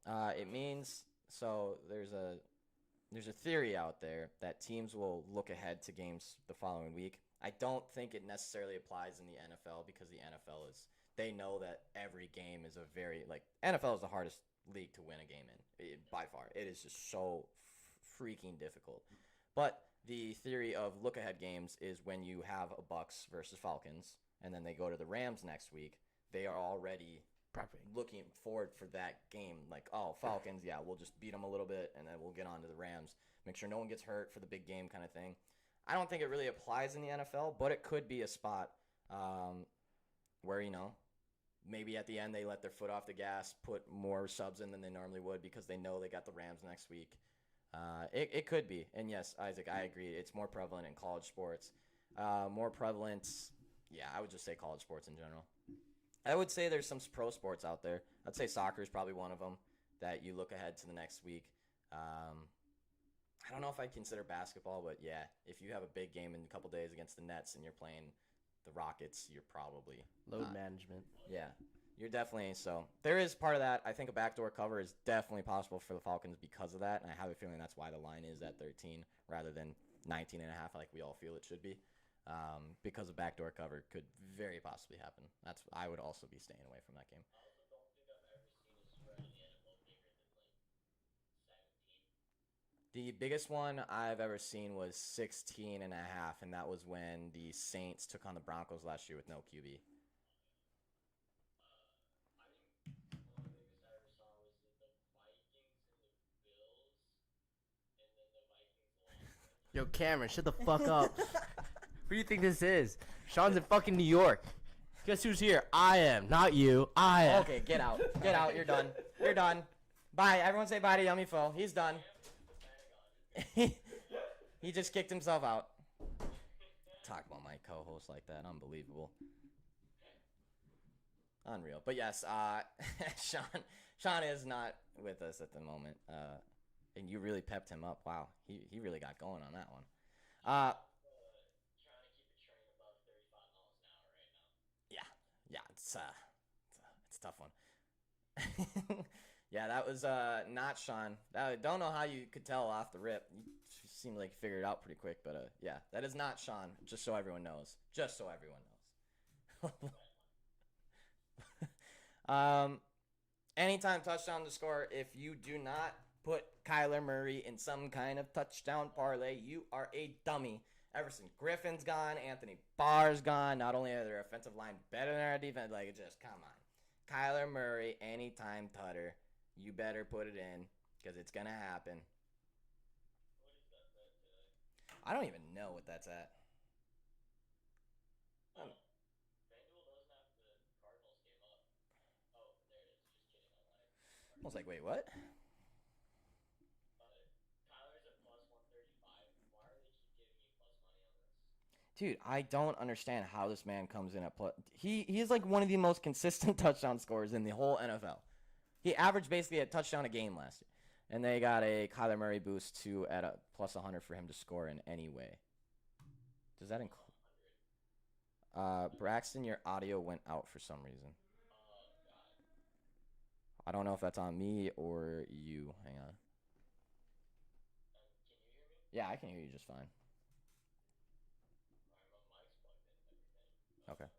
that mean? It means so. There's a theory out there that teams will look ahead to games the following week. I don't think it necessarily applies in the NFL because the NFL they know that every game is NFL is the hardest league to win a game in by far. It is just so freaking difficult. But the theory of look ahead games is when you have a Bucks versus Falcons and then they go to the Rams next week, they are already looking forward for that game. Like, oh, Falcons, yeah, we'll just beat them a little bit and then we'll get on to the Rams. Make sure no one gets hurt for the big game kind of thing. I don't think it really applies in the NFL, but it could be a spot where, maybe at the end they let their foot off the gas, put more subs in than they normally would because they know they got the Rams next week. It could be. And yes, Isaac, I agree. It's more prevalent in college sports. More prevalent, I would just say college sports in general. I would say there's some pro sports out there. I'd say soccer is probably one of them that you look ahead to the next week. I don't know if I'd consider basketball, but yeah, if you have a big game in a couple days against the Nets and you're playing the Rockets, you're probably Load management. Yeah, you're definitely so. There is part of that. I think a backdoor cover is definitely possible for the Falcons because of that, and I have a feeling that's why the line is at 13 rather than 19.5 like we all feel it should be. Because a backdoor cover could very possibly happen. I would also be staying away from that game. I also don't think I've ever seen a spread in the NFL bigger than like 17. The biggest one I've ever seen was 16.5, and that was when the Saints took on the Broncos last year with no QB. I think one of the biggest I ever saw was the Vikings and the Bills, and then the Vikings lost. Yo, Cameron, shut the fuck up. Who do you think this is? Sean's in fucking New York. Guess who's here? I am, not you. I am. Okay, get out. Get out. You're done. You're done. Bye. Everyone say bye to Yummy Phil. He's done. He just kicked himself out. Talk about my co-host like that. Unbelievable. Unreal. But yes, Sean is not with us at the moment. And you really pepped him up. Wow. He really got going on that one. Trying to keep a train above 35 miles an hour right now. Yeah, it's a tough one. Yeah, that was not Sean. I don't know how you could tell off the rip. You seemed like you figured it out pretty quick, but yeah, that is not Sean. Just so everyone knows. Just so everyone knows. Anytime touchdown to score. If you do not put Kyler Murray in some kind of touchdown parlay, you are a dummy. Everson Griffin's gone. Anthony Barr's gone. Not only are their offensive line better than our defense, like, just come on. Kyler Murray, anytime tutter. You better put it in because it's going to happen. What is that bet today? I don't even know what that's at. Oh, FanDuel doesn't have the Cardinals game up. Oh, there it is. Just kidding. I lied. I was like, wait, what? Kyler's at plus 135. Why do they keep giving you plus money on this? Dude, I don't understand how this man comes in at plus. He is like one of the most consistent touchdown scorers in the whole NFL. He averaged basically a touchdown a game last year. And they got a Kyler Murray boost to at a plus 100 for him to score in any way. Does that include? Braxton, your audio went out for some reason. Oh, God. I don't know if that's on me or you. Hang on. Can you hear me? Yeah, I can hear you just fine. Alright, my mic's plugged in and everything. Okay.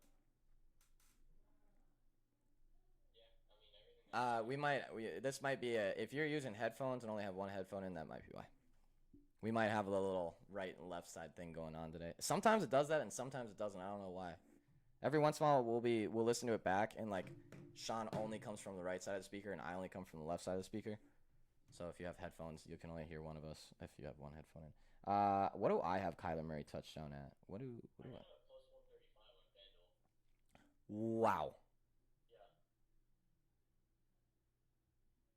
Yeah, I mean, everything. This might be if you're using headphones and only have one headphone in, that might be why. We might have a little right and left side thing going on today. Sometimes it does that, and sometimes it doesn't. I don't know why. Every once in a while, we'll listen to it back, and like Sean only comes from the right side of the speaker, and I only come from the left side of the speaker. So if you have headphones, you can only hear one of us if you have one headphone in. What do I have Kyler Murray touchdown at? What do I I? got a plus 135 on FanDuel. Wow. Yeah.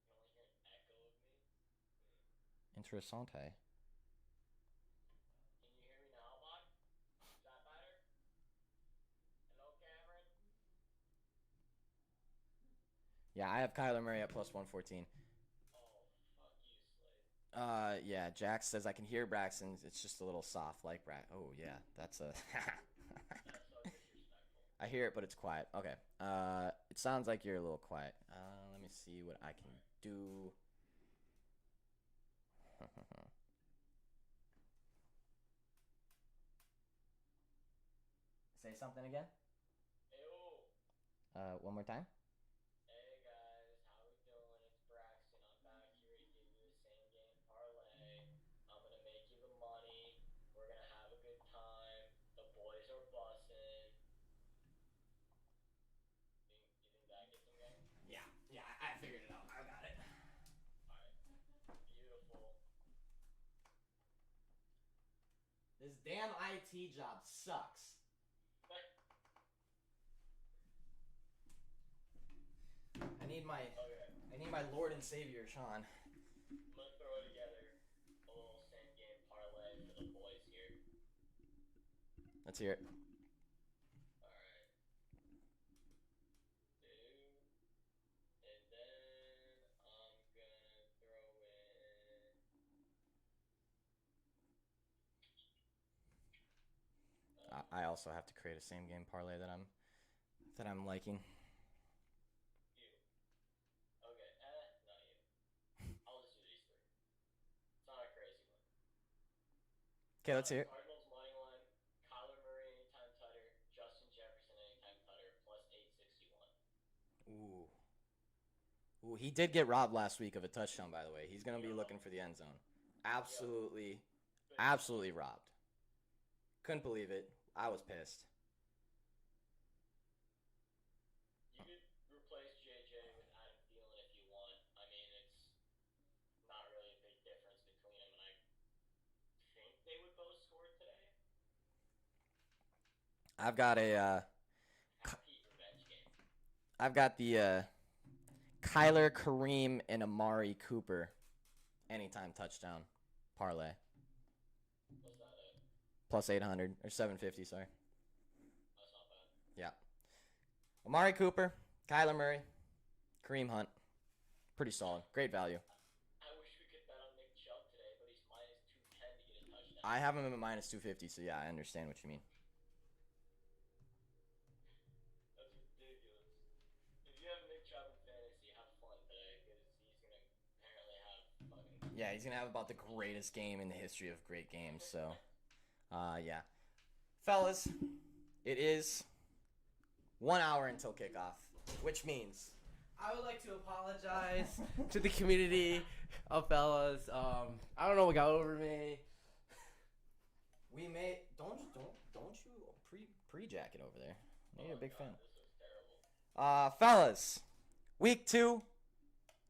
You only hear an echo of me? Interessante. Can you hear me now, bud? Is that better? Hello, Cameron? Yeah, I have Kyler Murray at plus 114. Oh, fuck you, Slade. Yeah, Jax says I can hear Braxton. It's just a little soft, like Brax. Oh yeah, that's a. That's so disrespectful. I hear it, but it's quiet. Okay. It sounds like you're a little quiet. Let me see what I can do. Say something again. Ew. One more time. Hey guys, how we doing? It's Braxton. I'm back here to give you the same game parlay. I'm gonna make you the money. We're gonna have a good time. The boys are bussin'. You think that gets them going? Yeah, I figured it out. I got it. Alright. Beautiful. This damn IT job sucks. I need my Lord and Savior, Sean. I'm gonna throw together a little same game parlay for the boys here. Let's hear it. Alright. And then I'm gonna throw in I also have to create a same game parlay that I'm liking. you. Okay, not you. I'll just do these three. It's not a crazy one. Okay, let's hear it. Cardinals money line, Kyler Murray anytime tutter, Justin Jefferson anytime tutter, plus 861. Ooh, he did get robbed last week of a touchdown, by the way. He's going to be looking for the end zone. Absolutely robbed. Couldn't believe it. I was pissed. You could replace JJ with Adam Thielen if you want. I mean, it's not really a big difference between them, and I think they would both score today. I've got Happy revenge game. I've got the Kyler, Kareem, and Amari Cooper anytime touchdown parlay. What's that at? Plus 800 or 750, sorry. That's not bad. Yeah. Amari Cooper, Kyler Murray, Kareem Hunt. Pretty solid. Great value. I wish we could bet on Nick Chubb today, but he's minus 210 to get a touchdown. I have him at minus 250, so yeah, I understand what you mean. That's ridiculous. If you have Nick Chubb in fantasy, have fun today, because he's going to apparently have fucking... Yeah, he's going to have about the greatest game in the history of great games, so... yeah. Fellas, it is 1 hour until kickoff, which means I would like to apologize to the community of fellas. I don't know what got over me. We may don't you pre-jacket over there. You're a big fan. This was terrible. Fellas, week 2.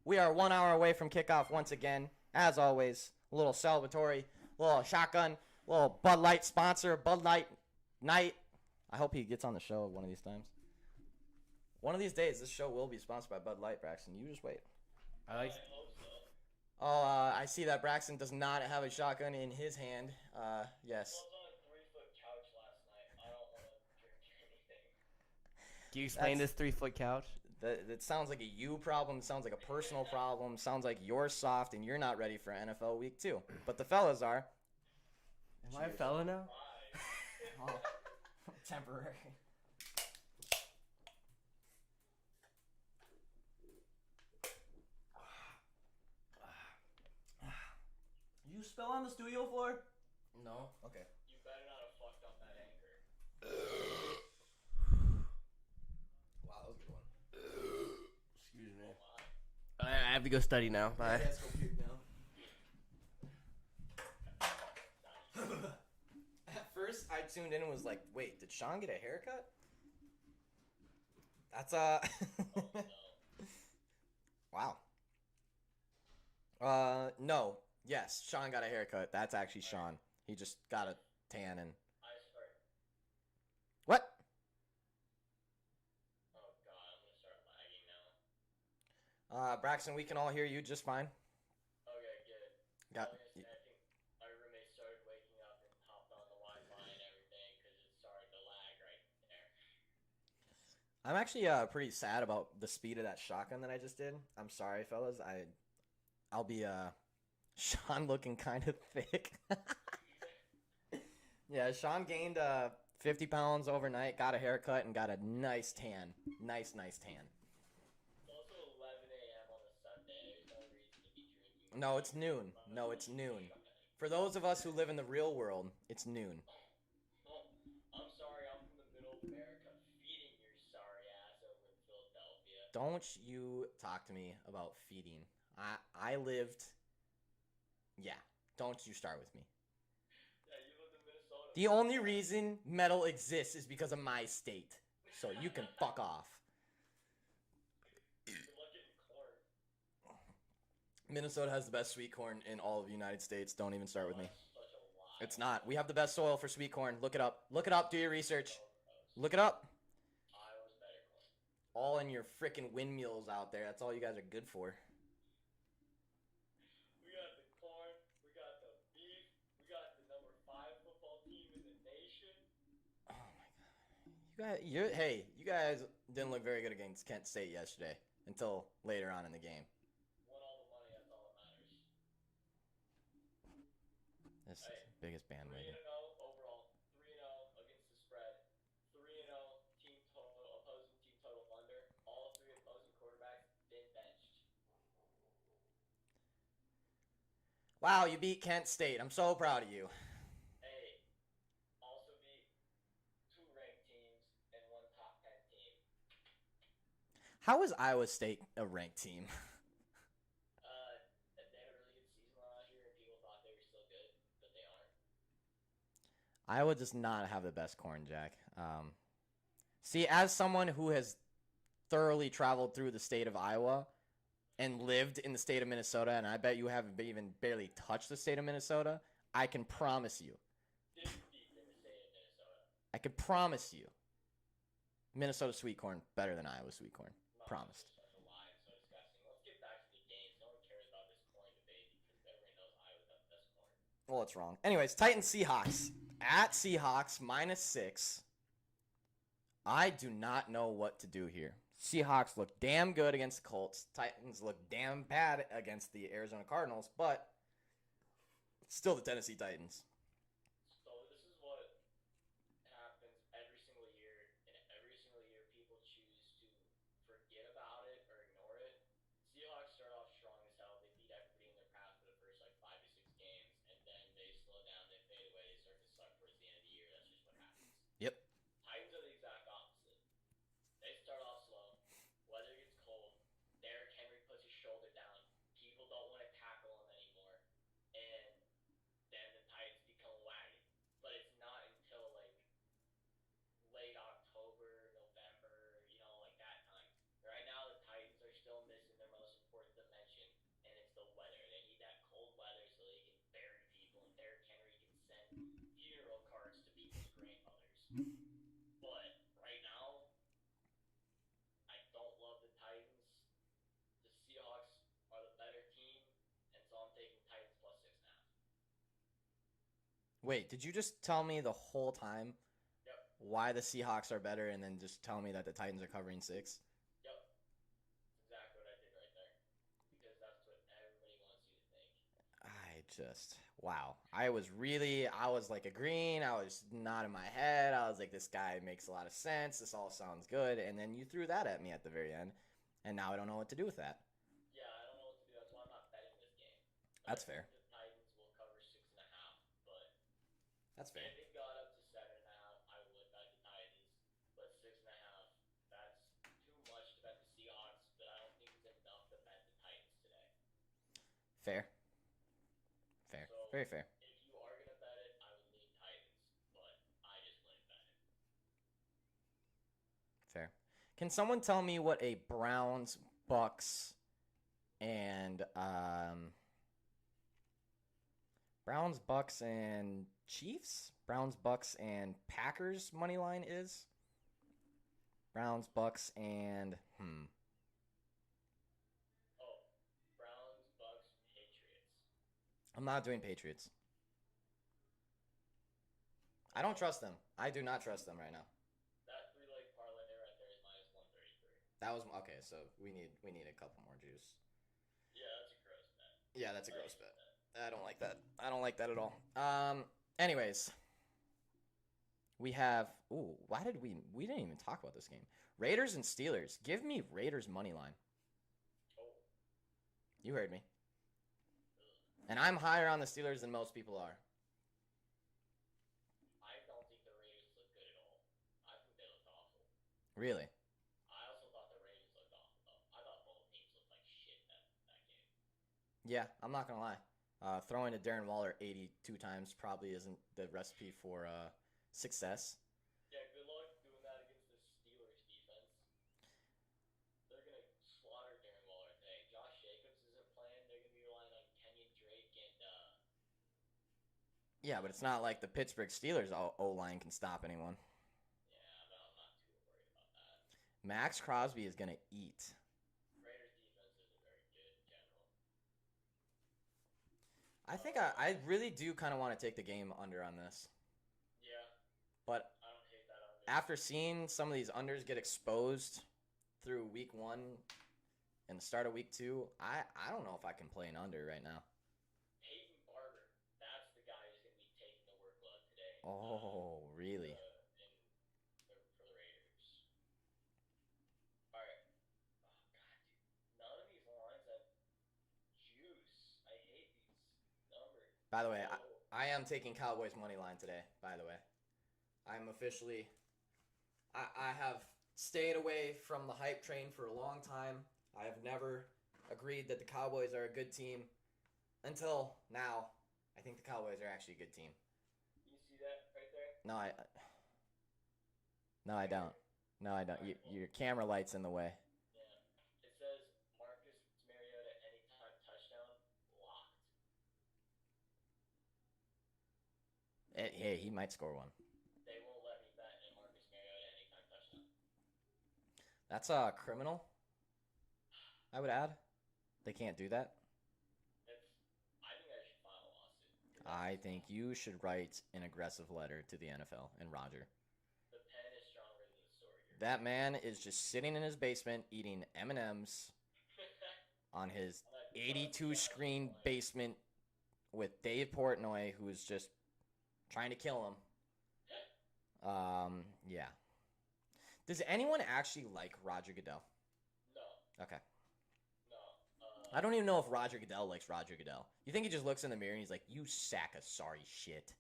We are 1 hour away from kickoff once again. As always, a little celebratory, a little shotgun, a little Bud Light sponsor, Bud Light night. I hope he gets on the show one of these times. One of these days, this show will be sponsored by Bud Light, Braxton. You just wait. I like. I hope so. Oh, I see that Braxton does not have a shotgun in his hand. Yes. I was on a 3-foot couch last night. I don't want to drink anything. Can you explain That's- this 3-foot couch? That sounds like a you problem. Sounds like a personal problem. Sounds like you're soft and you're not ready for NFL week 2. But the fellas are. Am I a fella now? Why? Oh, temporary. You spill on the studio floor? No. Okay. You better not have fucked up that anchor. Wow, that was a good one. Excuse me. Oh my. I have to go study now. Bye. Let's go puke now. At first, I tuned in and was like, wait, did Sean get a haircut? That's, Oh, no. wow. No. Yes, Sean got a haircut. That's actually Sean. He just got a tan and... I swear. What? Oh god, I'm gonna start lagging now. Braxton, we can all hear you just fine. Okay, good. Got... I think my roommate started waking up and hopped on the Wi-Fi and everything because it started to lag right there. I'm actually pretty sad about the speed of that shotgun that I just did. I'm sorry, fellas. I'll be Sean looking kind of thick. Yeah, Sean gained 50 pounds overnight, got a haircut, and got a nice tan. Nice tan. It's also 11 a.m. on a Sunday. There's no reason to be drinking. No, it's noon. No, it's noon. For those of us who live in the real world, it's noon. Oh, I'm sorry, I'm from the middle of America feeding your sorry ass over in Philadelphia. Don't you talk to me about feeding. I lived... Yeah, don't you start with me. Yeah, you lived in Minnesota. The only reason metal exists is because of my state. So you can fuck off. You're lucky in corn. Minnesota has the best sweet corn in all of the United States. Don't even start with me. That's such a lie. It's not. We have the best soil for sweet corn. Look it up. Look it up. Do your research. Look it up. Iowa's better corn. All in your freaking windmills out there. That's all you guys are good for. We got the corn, we got the beef, we got the number 5 football team in the nation. Oh my god. You guys didn't look very good against Kent State yesterday until later on in the game. Won all the money, that's all that matters. This is Hey, the biggest 3-0 bandwagon. overall, 3-0 against the spread, 3-0 team total, opposing team total under. All 3 opposing quarterbacks been benched. Wow, you beat Kent State. I'm so proud of you. Hey, also beat 2 ranked teams and 1 top 10 team. How is Iowa State a ranked team? They had a really good season last year and people thought they were still good, but they aren't. Iowa does not have the best corn, Jack. See, as someone who has thoroughly traveled through the state of Iowa and lived in the state of Minnesota, and I bet you haven't even barely touched the state of Minnesota, I can promise you, This deep in the state of Minnesota. I can promise you, Minnesota sweet corn better than Iowa sweet corn. No, Promised. it's such a lie and so disgusting. Let's get back to the games. No one cares about this corn debate because everyone knows Iowa's got the best corn. Well, it's wrong. Anyways, Titans Seahawks. At Seahawks, -6. I do not know what to do here. Seahawks look damn good against the Colts. Titans look damn bad against the Arizona Cardinals, but still the Tennessee Titans. So this is what happens every single year, and every single year people choose to forget about it or ignore it. Seahawks start off strong as hell. They beat everybody in their path for the first like 5 to 6 games, and then they slow down, they fade away, they start to suck towards the end of the year. That's just what happens. Yep. Titans are the exact opposite. They start off slow. Weather gets cold. Wait, did you just tell me the whole time Yep. why the Seahawks are better and then just tell me that the Titans are covering 6? Yep. That's exactly what I did right there. Because that's what everybody wants you to think. Wow. I was like agreeing. I was nodding my head. I was like, this guy makes a lot of sense. This all sounds good. And then you threw that at me at the very end. And now I don't know what to do with that. Yeah, I don't know what to do. That's why I'm not betting this game. That's I fair. think the Titans will cover 6.5, but That's fair. if it got up to 7.5, I would bet the Titans. But 6.5, that's too much to bet the Seahawks. But I don't think it's enough to bet the Titans today. Fair. Fair. So Very fair. if you are gonna bet it, I would lean Titans, but I just wouldn't bet it. Fair. Can someone tell me what a Browns, Bucks, and Browns, Bucks, and Chiefs? Browns, Bucks, and Packers money line is? Browns, Bucks, and Oh, Browns, Bucks, Patriots. I'm not doing Patriots. I don't trust them. I do not trust them right now. That three-leg parlay right there is minus 133. That was okay. So we need a couple more juice. Yeah, that's a gross bet. Yeah, that's a gross bet. I don't like that. I don't like that at all. Anyways, we have. Ooh, why did we didn't even talk about this game? Raiders and Steelers. Give me Raiders money line. Oh, You heard me. And I'm higher on the Steelers than most people are. I don't think the Raiders look good at all. I think they looked awful. Really? I also thought the Raiders looked awful, though. I thought both teams looked like shit that game. Yeah, I'm not gonna lie. Throwing to Darren Waller 82 times probably isn't the recipe for success. Yeah, good luck doing that against the Steelers defense. They're going to slaughter Darren Waller today. Josh Jacobs isn't playing. They're going to be relying on Kenyon Drake and Yeah, but it's not like the Pittsburgh Steelers O-line can stop anyone. yeah, but I'm not too worried about that. Max Crosby is gonna eat. Raiders defense isn't very good in general. I think I really do kind of want to take the game under on this. Yeah, But I don't hate that under. after seeing some of these unders get exposed through week 1 and the start of week 2, I don't know if I can play an under right now. Peyton Barber, that's the guy who's going to be taking the workload today. Oh, really? For the Raiders. All right. Oh God, dude. None of these lines have juice. I hate these numbers. By the way, Oh, I am taking Cowboys money line today, by the way. I'm officially I have stayed away from the hype train for a long time. I have never agreed that the Cowboys are a good team until now. I think the Cowboys are actually a good team. you see that right there? No, I don't. No, I don't. Your camera light's in the way. Yeah. It says Marcus Mariota anytime touchdown locked. Hey, he might score one. They won't let me bet a Marcus Mariota anytime touchdown. That's criminal. I would add. They can't do that. I think I should file a lawsuit. I think you should write an aggressive letter to the NFL and Roger. The pen is stronger than the sword. That man is just sitting in his basement eating M&Ms on his 82 screen basement with Dave Portnoy, who's just trying to kill him. Yeah. Does anyone actually like Roger Goodell? No. Okay. No. I don't even know if Roger Goodell likes Roger Goodell. You think he just looks in the mirror and he's like, "You sack of sorry shit."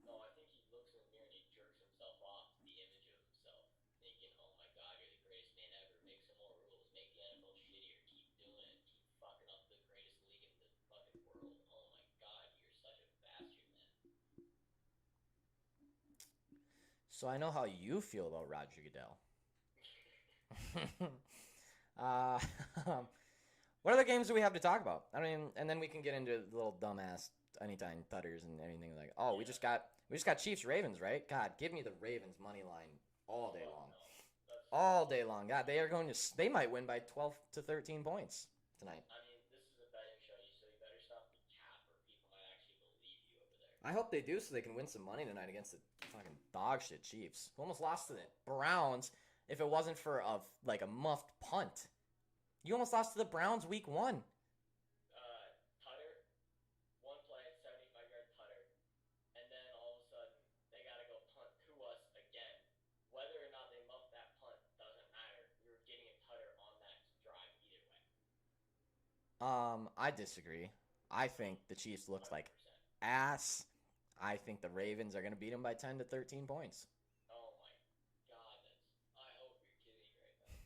No, I think he looks in the mirror and he jerks himself off to the image of himself, thinking, "Oh my God, you're the greatest man ever. Make some more rules. Make the NFL shittier. Keep doing it. Keep fucking up the greatest league in the fucking world. Oh my God, you're such a bastard, man." So I know how you feel about Roger Goodell. What other games do we have to talk about? I mean, and then we can get into little dumbass anytime thudders and anything like. Oh, we just got Chiefs Ravens, right? God, give me the Ravens money line all day long, all day long. God, they might win by 12 to 13 points tonight. I mean, this is a betting show, so you better stop the cap, or people might actually believe you over there. I hope they do so they can win some money tonight against the fucking dog shit Chiefs. Who almost lost to the Browns if it wasn't for a muffed punt. You almost lost to the Browns week 1. Tutter, one play, 75-yard Tutter, and then all of a sudden they got to go punt to us again. Whether or not they muffed that punt doesn't matter. We were getting a Tutter on that drive either way. I disagree. I think the Chiefs looked like 100%. ass. I think the Ravens are going to beat them by 10 to 13 points. Oh my God, I hope you're kidding right now.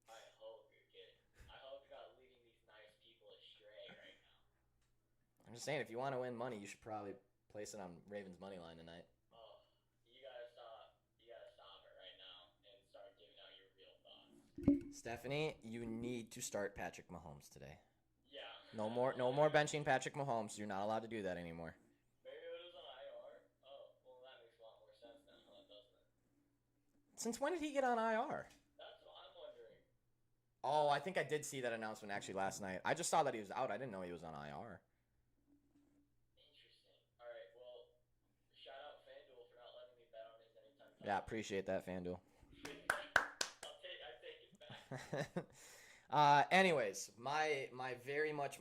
I hope you're kidding. I hope you're not leading these nice people astray right now. I'm just saying, if you want to win money, you should probably place it on Ravens money line tonight. Oh, you gotta stop. You gotta stop it right now and start giving out your real thoughts. Stephanie, you need to start Patrick Mahomes today. Yeah. No more benching Patrick Mahomes. You're not allowed to do that anymore. Since when did he get on IR? That's what I'm wondering. Oh, I think I did see that announcement actually last night. I just saw that he was out. I didn't know he was on IR. Interesting. All right. Well, shout out FanDuel for not letting me bet on his anytime. Yeah, appreciate that, FanDuel. I take it back. Anyways, my very much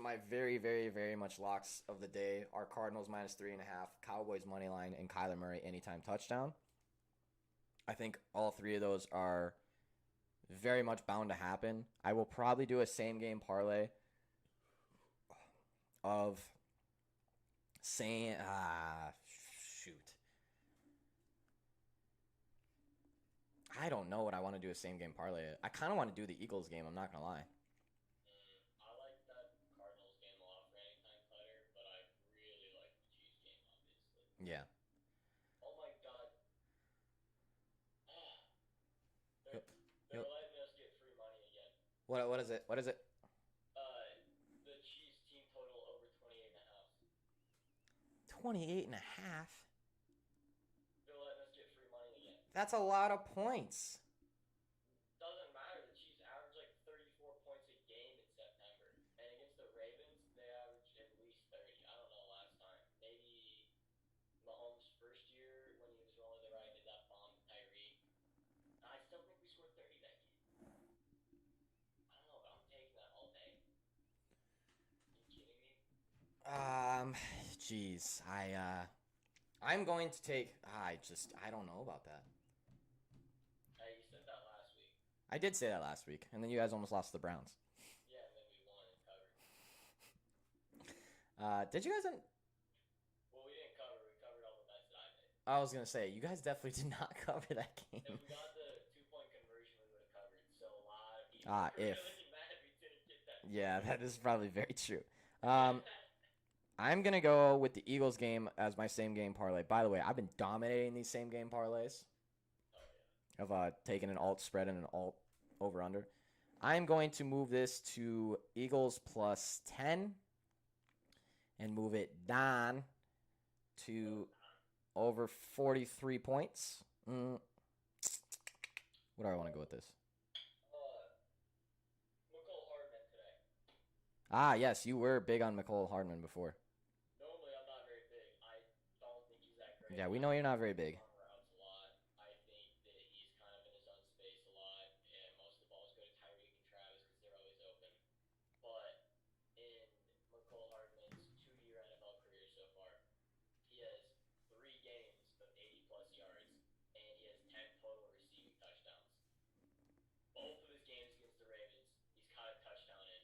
locks of the day are Cardinals -3.5, Cowboys money line, and Kyler Murray anytime touchdown. I think all three of those are very much bound to happen. I will probably do a same game parlay of saying shoot. I don't know what I want to do a same game parlay. I kind of want to do the Eagles game, I'm not going to lie. I like that Cardinals game a lot for anytime putter, but I really like the Chiefs game, obviously. Yeah. Oh my God. They're letting us get free money again. What is it? What is it? The Chiefs team total over 28.5. 28.5? They're letting us get free money again. That's a lot of points. Doesn't matter. The Chiefs average like 34 points a game in September. And against the Ravens, they averaged at least 30. I don't know last time. Maybe Mahomes' first year when he was rolling the right, did that bomb to Tyreek. I still think we scored 30 that game. I don't know, but I'm taking that all day. Are you kidding me? Jeez. I'm going to take... I don't know about that. Hey, you said that last week. I did say that last week, and then you guys almost lost to the Browns. Yeah, and then we won and covered. Did you guys... Well, we didn't cover. We covered all the bets that I made. I was going to say, you guys definitely did not cover that game. If we got the 2-point conversion, we would have covered. So a lot of people were really mad we didn't get that. Yeah, that is probably very true. I'm going to go with the Eagles game as my same game parlay. By the way, I've been dominating these same game parlays. Oh, yeah. Of taking an alt spread and an alt over-under. I'm going to move this to Eagles +10 and move it down to over 43 points. What do I want to go with this? McCole Hardman today. Ah, yes, you were big on McCole Hardman before. Normally, I'm not very big. I don't think he's that great. Yeah, we know you're not very big. Routes a lot. I think that he's kind of in his own space a lot, and most of the balls go to Tyreek and Travis because they're always open. But in McCole Hardman's 2-year NFL career so far, he has 3 games of 80-plus yards, and he has 10 total receiving touchdowns. Both of his games against the Ravens, he's caught a touchdown in.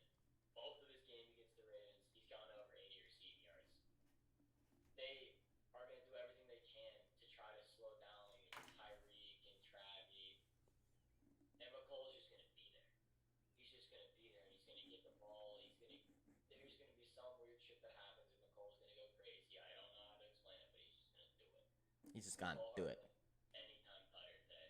Both of his games against the Ravens, he's gone over 80 receiving yards. They are going to do everything they can to try to slow down Tyreek and Travie. And McColl's just going to be there. He's just going to be there, and he's going to get the ball. There's going to be some weird shit that happens, and McColl's going to go crazy. I don't know how to explain it, but he's just going to do it. He's just gone. Do it. Anytime putter today.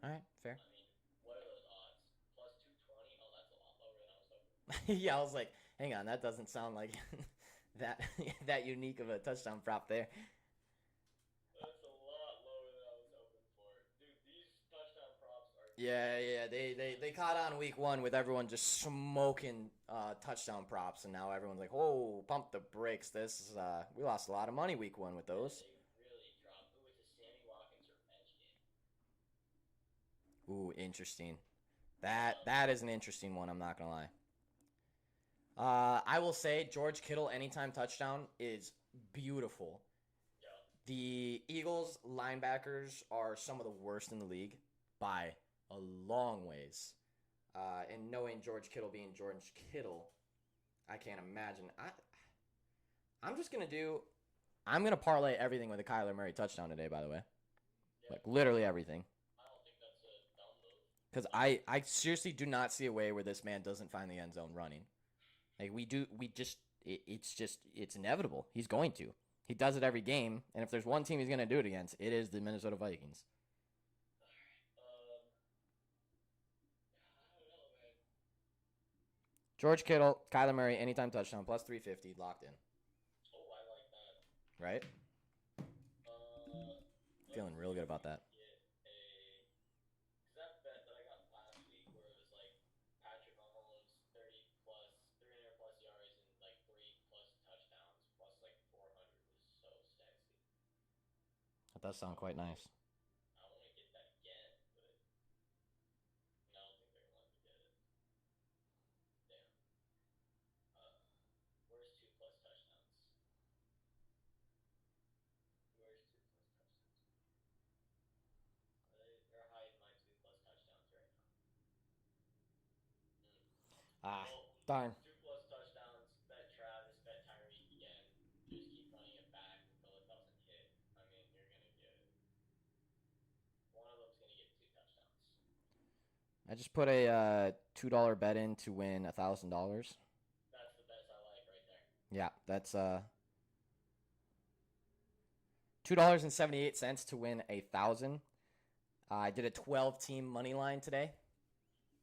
All right, fair. I mean, what are those odds? Plus 220? Oh, that's a lot lower than I was hoping. Yeah, I was like, hang on, that doesn't sound like that unique of a touchdown prop there. That's a lot lower than I was hoping for. Dude, these touchdown props are Yeah. They caught on week 1 with everyone just smoking touchdown props, and now everyone's like, "Oh, pump the brakes." This is we lost a lot of money week 1 with those. They really dropped. Ooh, it's a Sammy Watkins revenge game. Ooh, interesting. That is an interesting one. I'm not gonna lie. I will say George Kittle anytime touchdown is beautiful. Yeah. The Eagles linebackers are some of the worst in the league by a long ways. And knowing George Kittle being George Kittle, I can't imagine. I'm gonna parlay everything with a Kyler Murray touchdown today. By the way, Yeah. like literally everything. I don't think that's a dumb move. Because I seriously do not see a way where this man doesn't find the end zone running. Like it's inevitable. He's going to. He does it every game, and if there's one team he's going to do it against, it is the Minnesota Vikings. I don't know, man. George Kittle, Kyler Murray, anytime touchdown, plus 350, locked in. Oh, I like that. Right? Let's Feeling real good about that. get because that bet that I got last week where it was like Patrick Mahomes 30 plus 300 plus yards and like 3 plus touchdowns plus like 400 was so sexy. That does sound quite nice. I want to get that again, but I don't think they're gonna let me get it. Damn. Where's 2 plus touchdowns? Where's 2 plus touchdowns? They're hiding my 2 plus touchdowns right now. Ah, Well, darn. 2 plus touchdowns. Bet Travis. Bet Tyreek again. Just keep running it back until it doesn't hit. I mean, you're gonna get one of them's gonna get 2 touchdowns. I just put a $2 bet in to win $1,000. That's the best I like right there. Yeah, that's $2.78 to win 1,000. I did a 12-team money line today.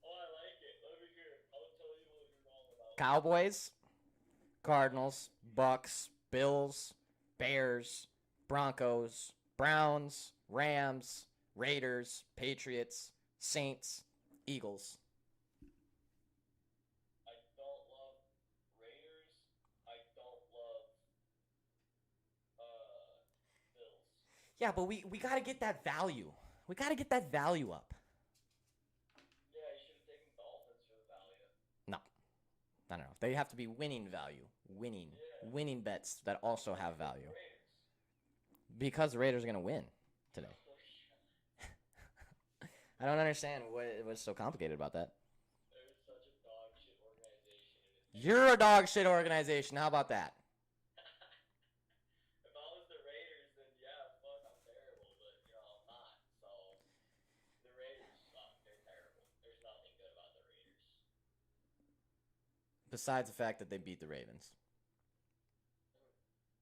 Oh, I like it. Let me hear it. I'll tell you what you're wrong about. Cowboys, Cardinals, Bucks, Bills, Bears, Broncos, Browns, Rams, Raiders, Patriots, Saints, Eagles. I don't love Raiders. I don't love Bills. Yeah, but we got to get that value. We got to get that value up. Yeah, you should have taken Dolphins for the value. No. I don't know. They have to be winning value. Winning. Yeah. Winning bets that also have value. Raiders. Because the Raiders are going to win today. Oh, shit. I don't understand what's so complicated about that. They're such a dog shit organization. You're a dog shit organization. How about that? If I was the Raiders, then yeah, fuck, I'm terrible. But, you know, I'm not. So, the Raiders suck. They're terrible. There's nothing good about the Raiders. Besides the fact that they beat the Ravens.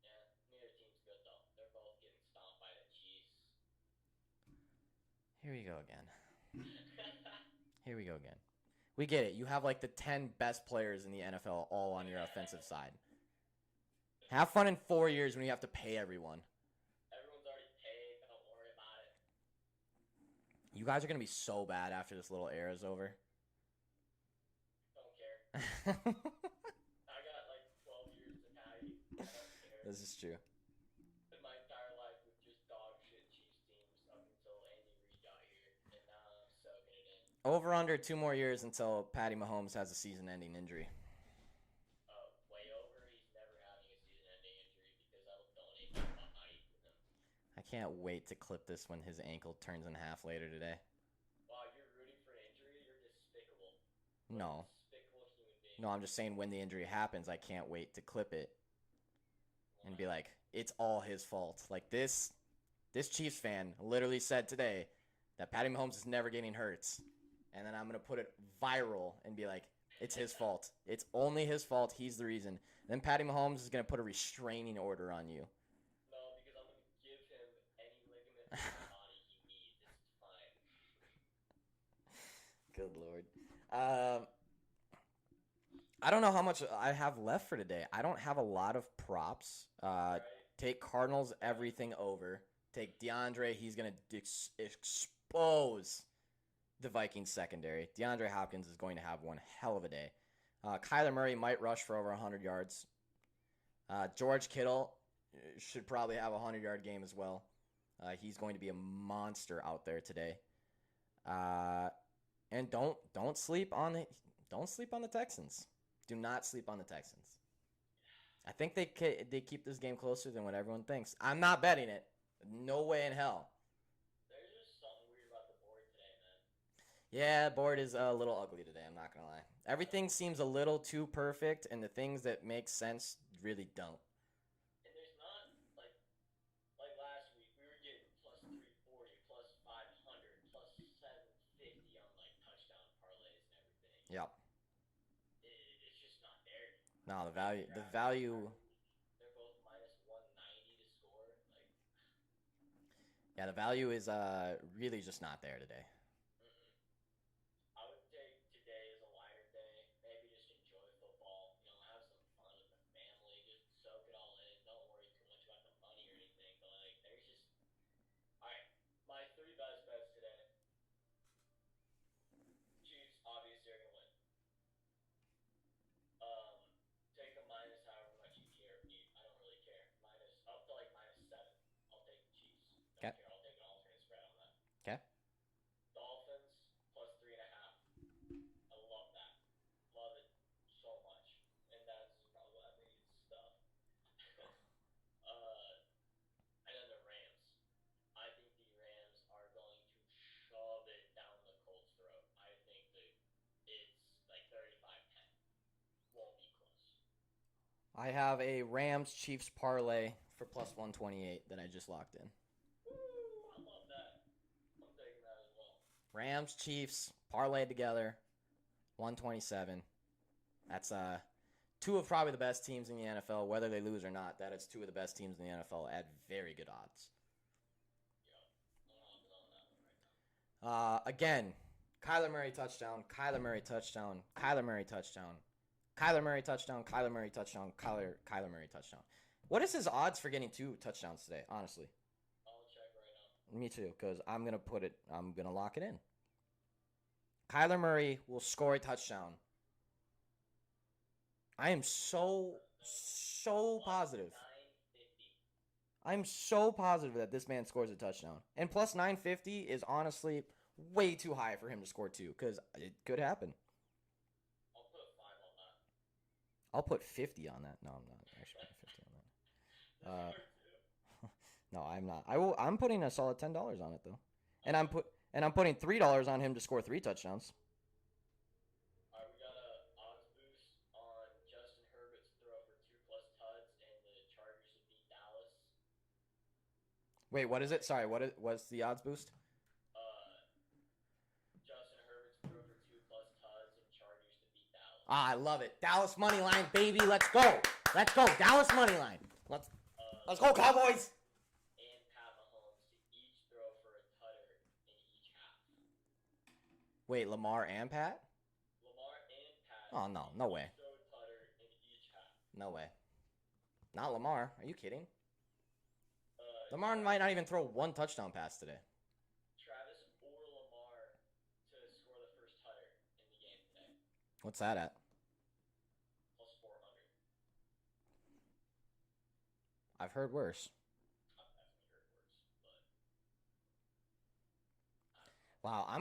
Yeah, neither team's good, though. They're both getting stomped by the Chiefs. Here we go again. Here we go again. We get it. You have like the 10 best players in the NFL all on your offensive side. Have fun in 4 years when you have to pay everyone. Everyone's already paid. Don't worry about it. You guys are going to be so bad after this little era is over. Don't care. I got like 12 years to Patty. I don't care. This is true. My entire life with just dog shit Chiefs teams up until Andy Reid got here, and now I'm soaking it in. Over under 2 more years until Patty Mahomes has a season-ending injury. Way over. He's never having a season-ending injury because I will donate my body to him. I can't wait to clip this when his ankle turns in half later today. Wow, you're rooting for an injury? You're despicable. No. Despicable human being. No, I'm just saying when the injury happens, I can't wait to clip it and be like, it's all his fault. Like this Chiefs fan literally said today that Patty Mahomes is never getting hurt. And then I'm going to put it viral and be like, it's his fault. It's only his fault. He's the reason. Then Patty Mahomes is going to put a restraining order on you. No, because I'm going to give him any ligament in his body he needs. It's fine. Good Lord. I don't know how much I have left for today. I don't have a lot of props. Right? Take Cardinals everything over. Take DeAndre. He's going to expose the Vikings secondary. DeAndre Hopkins is going to have one hell of a day. Kyler Murray might rush for over 100 yards. George Kittle should probably have a 100-yard game as well. He's going to be a monster out there today. And don't sleep on the Texans. Do not sleep on the Texans. I think they keep this game closer than what everyone thinks. I'm not betting it. No way in hell. There's just something weird about the board today, man. Yeah, board is a little ugly today, I'm not going to lie. Everything seems a little too perfect, and the things that make sense really don't. And there's not, like last week, we were getting plus 340, plus 500, plus 750 on, like, touchdown parlays and everything. Yep. It's just not there. No, the value. They're both minus 190 to score. Like, Yeah, the value is really just not there today. I would take today as a lighter day. Maybe just enjoy football. You know, have some fun with the family. Just soak it all in. Don't worry too much about the money or anything. But like, there's just all right. My three best bets today. Chiefs obviously are gonna win. Take a minus however much you care. I don't really care. Minus up to like -7. I'll take the Chiefs. Don't care. I'll take an alternate spread on that. Okay. Dolphins plus 3.5. I love that. Love it so much. And that's probably why I'm gonna get stuff. And then the Rams. I think the Rams are going to shove it down the Colts' throat. I think that it's like 35-10. Won't be close. I have a Rams Chiefs parlay for plus 128 that I just locked in. Woo! I love that. I'm taking that as well. Rams Chiefs parlayed together, 127. That's two of probably the best teams in the NFL, whether they lose or not. That is two of the best teams in the NFL at very good odds. Yeah, I'm on that one right now. Again, Kyler Murray touchdown, Kyler Murray touchdown, Kyler Murray touchdown, Kyler Murray touchdown, Kyler Murray touchdown, Kyler Murray touchdown. What is his odds for getting 2 touchdowns today, honestly? I'll check right now. Me too, because I'm going to lock it in. Kyler Murray will score a touchdown. I am so positive. 950. I'm so positive that this man scores a touchdown. And plus 950 is honestly way too high for him to score 2, because it could happen. I'll put 5 on that. I'll put 50 on that. No, I'm not actually putting 50 on that. No, I'm not. I'm putting a solid $10 on it though, and I'm putting $3 on him to score 3 touchdowns. All right, we got a odds boost on Justin Herbert's throw for 2+ tuds and the Chargers to beat Dallas. Wait, what is it? Sorry, what's the odds boost? Justin Herbert's throw for 2+ tuds and Chargers to beat Dallas. I love it. Dallas money line, baby. Let's go. Let's go. Dallas money line. Let's go, Cowboys. And Pat Mahomes to each throw for a tutter in each half. Wait, Lamar and Pat? Lamar and Pat. Oh no way. Throw a tutter in each half. No way. Not Lamar. Are you kidding? Lamar might not even throw 1 touchdown pass today. Travis or Lamar to score the first tutter in the game today. What's that at? Plus 400. I've heard worse. I've definitely heard worse, but Wow, I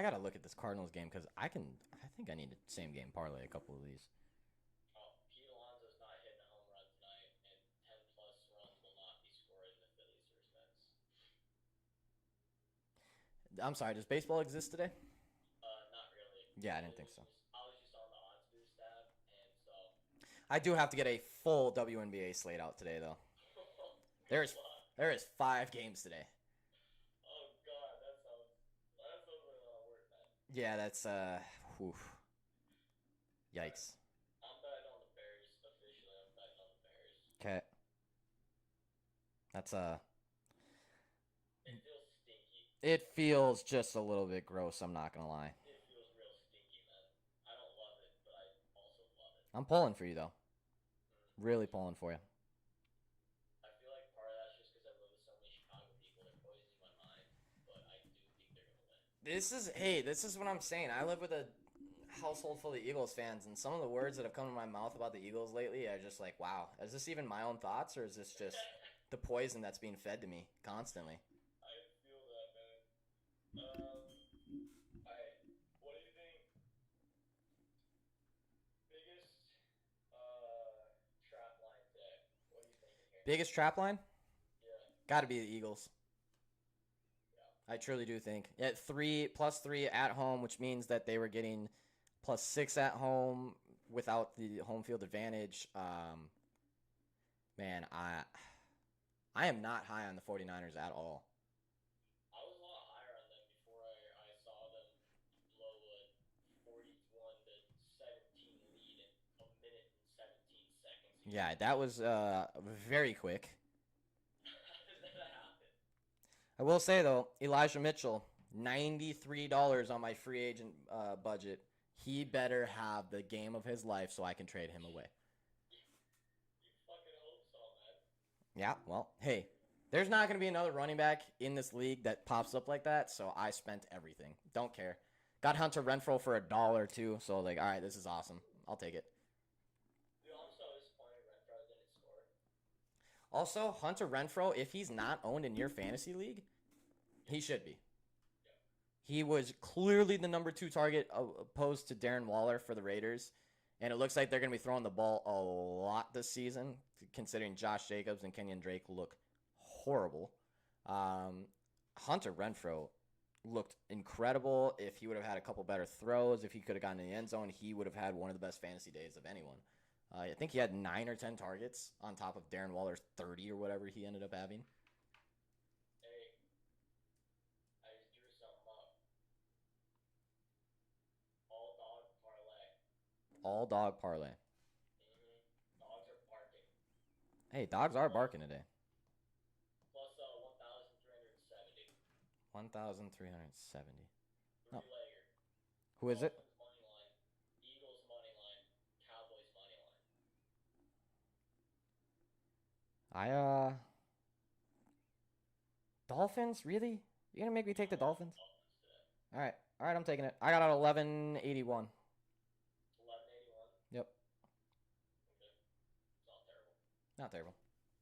gotta look at this Cardinals game because I think I need a same game parlay a couple of these. Pete Alonso's not hitting a home run tonight, and 10+ runs will not be scored in the Phillies versus Mets. I'm sorry, does baseball exist today? Not really. Yeah, I didn't think so. I was just on the odds boost tab, and so. I do have to get a full Wnba slate out today though. There is 5 games today. Oh God, that sounds like a lot of work, man. Yeah, that's whew. Yikes. I'm betting on the Bears. Officially, I'm betting on the Bears. Okay. That's It feels stinky. It feels just a little bit gross, I'm not gonna lie. It feels real stinky, man. I don't love it, but I also love it. I'm pulling for you though. Really pulling for you. I feel like part of that's just because I live with so many Chicago people. They're poisoning my mind, but I do think they're gonna win. This is what I'm saying. I live with a household full of Eagles fans, and some of the words that have come to my mouth about the Eagles lately are just like, wow, is this even my own thoughts, or is this just the poison that's being fed to me constantly? I feel that, man. Alright. What do you think? Biggest trap line today. What are you thinking here? Biggest trap line? Yeah. Got to be the Eagles. Yeah. I truly do think. At +3 at home, which means that they were getting +6 at home without the home field advantage. Man, I am not high on the 49ers at all. I was a lot higher on them before I saw them blow a 41-17 lead in a minute and 17 seconds. Yeah, that was very quick. How did that happen? I will say, though, Elijah Mitchell, $93 on my free agent budget. He better have the game of his life so I can trade him away. You fucking hope so, man. Yeah, well, hey, there's not going to be another running back in this league that pops up like that, so I spent everything. Don't care. Got Hunter Renfrow for $1 too, so like, all right, this is awesome. I'll take it. Dude, I'm so disappointed Renfro didn't score. Also, Hunter Renfrow, if he's not owned in your fantasy league, he should be. He was clearly the number 2 target opposed to Darren Waller for the Raiders. And it looks like they're going to be throwing the ball a lot this season, considering Josh Jacobs and Kenyon Drake look horrible. Hunter Renfrow looked incredible. If he would have had a couple better throws, if he could have gotten in the end zone, he would have had one of the best fantasy days of anyone. I think he had 9 or 10 targets on top of Darren Waller's 30 or whatever he ended up having. Hey, I just drew something up. All dog parlay. All dog parlay. Dogs are barking. Hey, dogs are barking today. Plus 1,370. 1,370. No. Three-legger. Who is it? Dolphins money line. Eagles money line. Cowboys money line. Dolphins? Really? You're going to make me take the Dolphins? Dolphins today. All right, I'm taking it. I got out 1181. 1181. Yep. Okay. It's not terrible. Not terrible.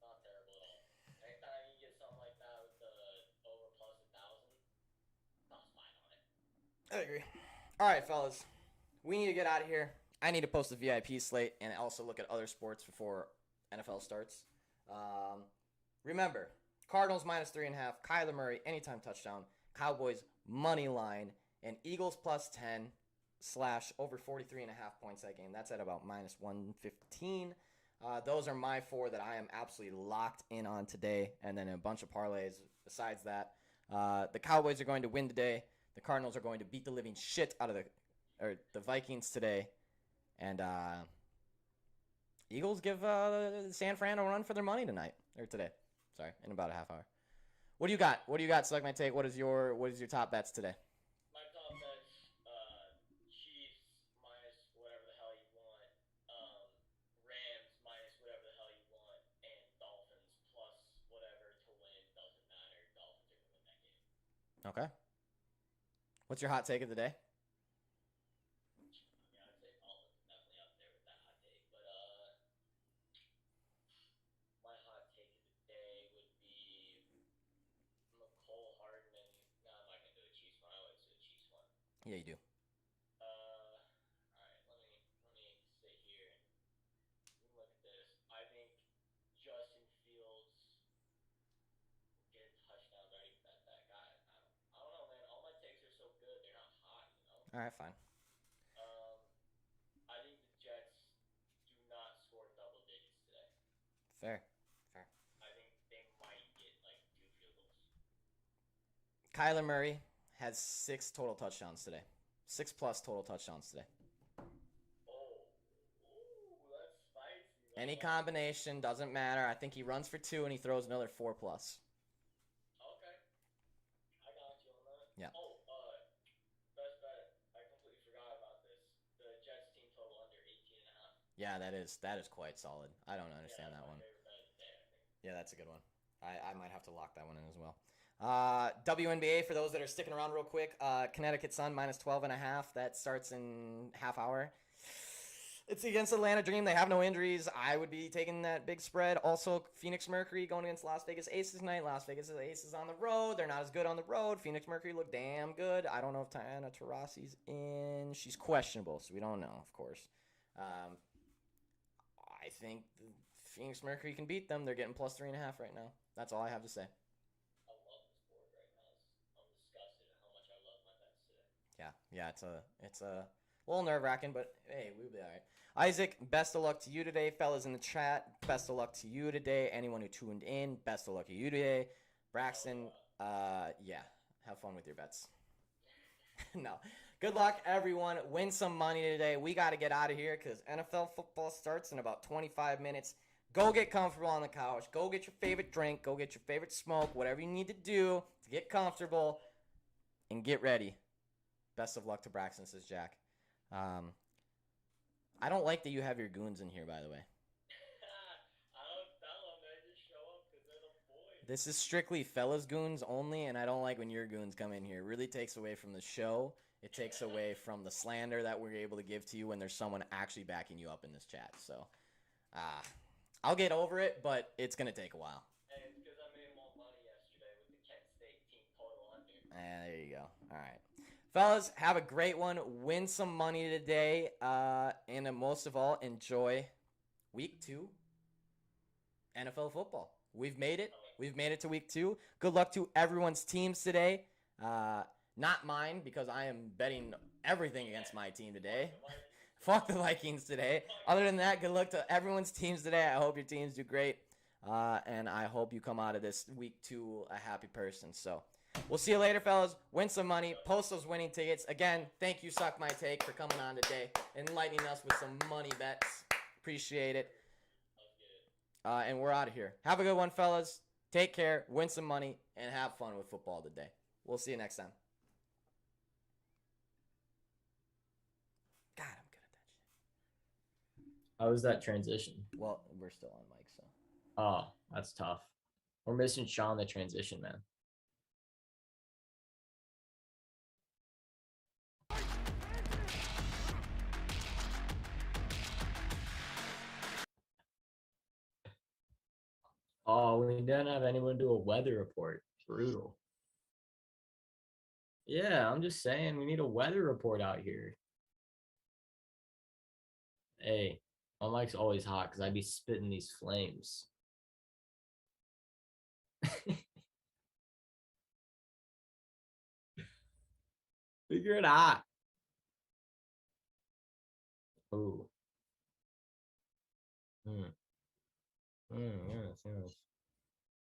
Not terrible at all. Anytime you get something like that with the over plus 1,000, toss mine on it. I agree. All right, fellas. We need to get out of here. I need to post the VIP slate and also look at other sports before NFL starts. Remember, Cardinals -3.5, Kyler Murray anytime touchdown, Cowboys money line, and Eagles +10 / over 43.5 points that game. That's at about -115. Those are my 4 that I am absolutely locked in on today, and then a bunch of parlays besides that. The Cowboys are going to win today. The Cardinals are going to beat the living shit out of the Vikings today, and Eagles give San Fran a run for their money tonight or today. Sorry, in about a half hour. What do you got? Select my take. What is your top bets today? My top bets, Chiefs minus whatever the hell you want, Rams minus whatever the hell you want, and Dolphins plus whatever to win. Doesn't matter. Dolphins are going to win that game. Okay. What's your hot take of the day? Yeah, I'd say Dolphins definitely up there with that hot take. But my hot take of the day would be McCole Hardman. No, I'm not gonna do a Chiefs one. I always do a Chiefs one. Yeah, you do. All right. Let me sit here and look at this. I think Justin Fields will get a touchdown, but I even bet that guy. I don't know, man. All my takes are so good. They're not hot, you know. All right, fine. I think the Jets do not score double digits today. Fair. I think they might get like 2 field goals. Kyler Murray has 6 total touchdowns today. 6+ total touchdowns today. Oh, ooh, that's spicy. Man. Any combination, doesn't matter. I think he runs for 2 and he throws another 4+. Okay, I got you on that. Yeah. Oh, best bet. I completely forgot about this. The Jets team total under 18.5. Yeah, that is quite solid. I don't understand that one. Favorite bet of the day, I think. Yeah, that's a good one. I might have to lock that one in as well. WNBA, for those that are sticking around real quick, Connecticut Sun minus 12.5. That starts in half hour. It's against Atlanta Dream. They have no injuries. I would be taking that big spread. Also, Phoenix Mercury going against Las Vegas Aces tonight. Las Vegas Aces on the road. They're not as good on the road. Phoenix Mercury look damn good. I don't know if Diana Taurasi's in. She's questionable, so we don't know, of course. I think the Phoenix Mercury can beat them. They're getting plus 3.5 right now. That's all I have to say. I love this board right now. I'm disgusted at how much I love my bets today. Yeah, it's a little nerve-wracking, but hey, we'll be all right. Isaac, best of luck to you today. Fellas in the chat, best of luck to you today. Anyone who tuned in, best of luck to you today. Braxton, yeah, have fun with your bets. No. Good luck, everyone. Win some money today. We got to get out of here because NFL football starts in about 25 minutes. Go get comfortable on the couch. Go get your favorite drink. Go get your favorite smoke. Whatever you need to do to get comfortable and get ready. Best of luck to Braxton, says Jack. I don't like that you have your goons in here, by the way. I don't tell them. They just show up because they're the boys. This is strictly fellas goons only, and I don't like when your goons come in here. It really takes away from the show. It takes away from the slander that we're able to give to you when there's someone actually backing you up in this chat. So, I'll get over it, but it's going to take a while. Hey, it's because I made more money yesterday with the Kent State team total under. There you go. All right. Fellas, have a great one. Win some money today. And most of all, enjoy week 2 NFL football. We've made it. We've made it to week 2. Good luck to everyone's teams today. Not mine, because I am betting everything against my team today. Fuck the Vikings today. Other than that, good luck to everyone's teams today. I hope your teams do great. And I hope you come out of this week 2 a happy person. So we'll see you later, fellas. Win some money. Post those winning tickets. Again, thank you, Suck My Take, for coming on today. Enlightening us with some money bets. Appreciate it. And we're out of here. Have a good one, fellas. Take care. Win some money. And have fun with football today. We'll see you next time. God, I'm good at that shit. How was that transition? Well, we're still on mic, so. Oh, that's tough. We're missing Sean the transition, man. Oh, we didn't have anyone do a weather report. Brutal. Yeah, I'm just saying we need a weather report out here. Hey, my mic's always hot because I'd be spitting these flames. Figure it out. Ooh. Yes, yes.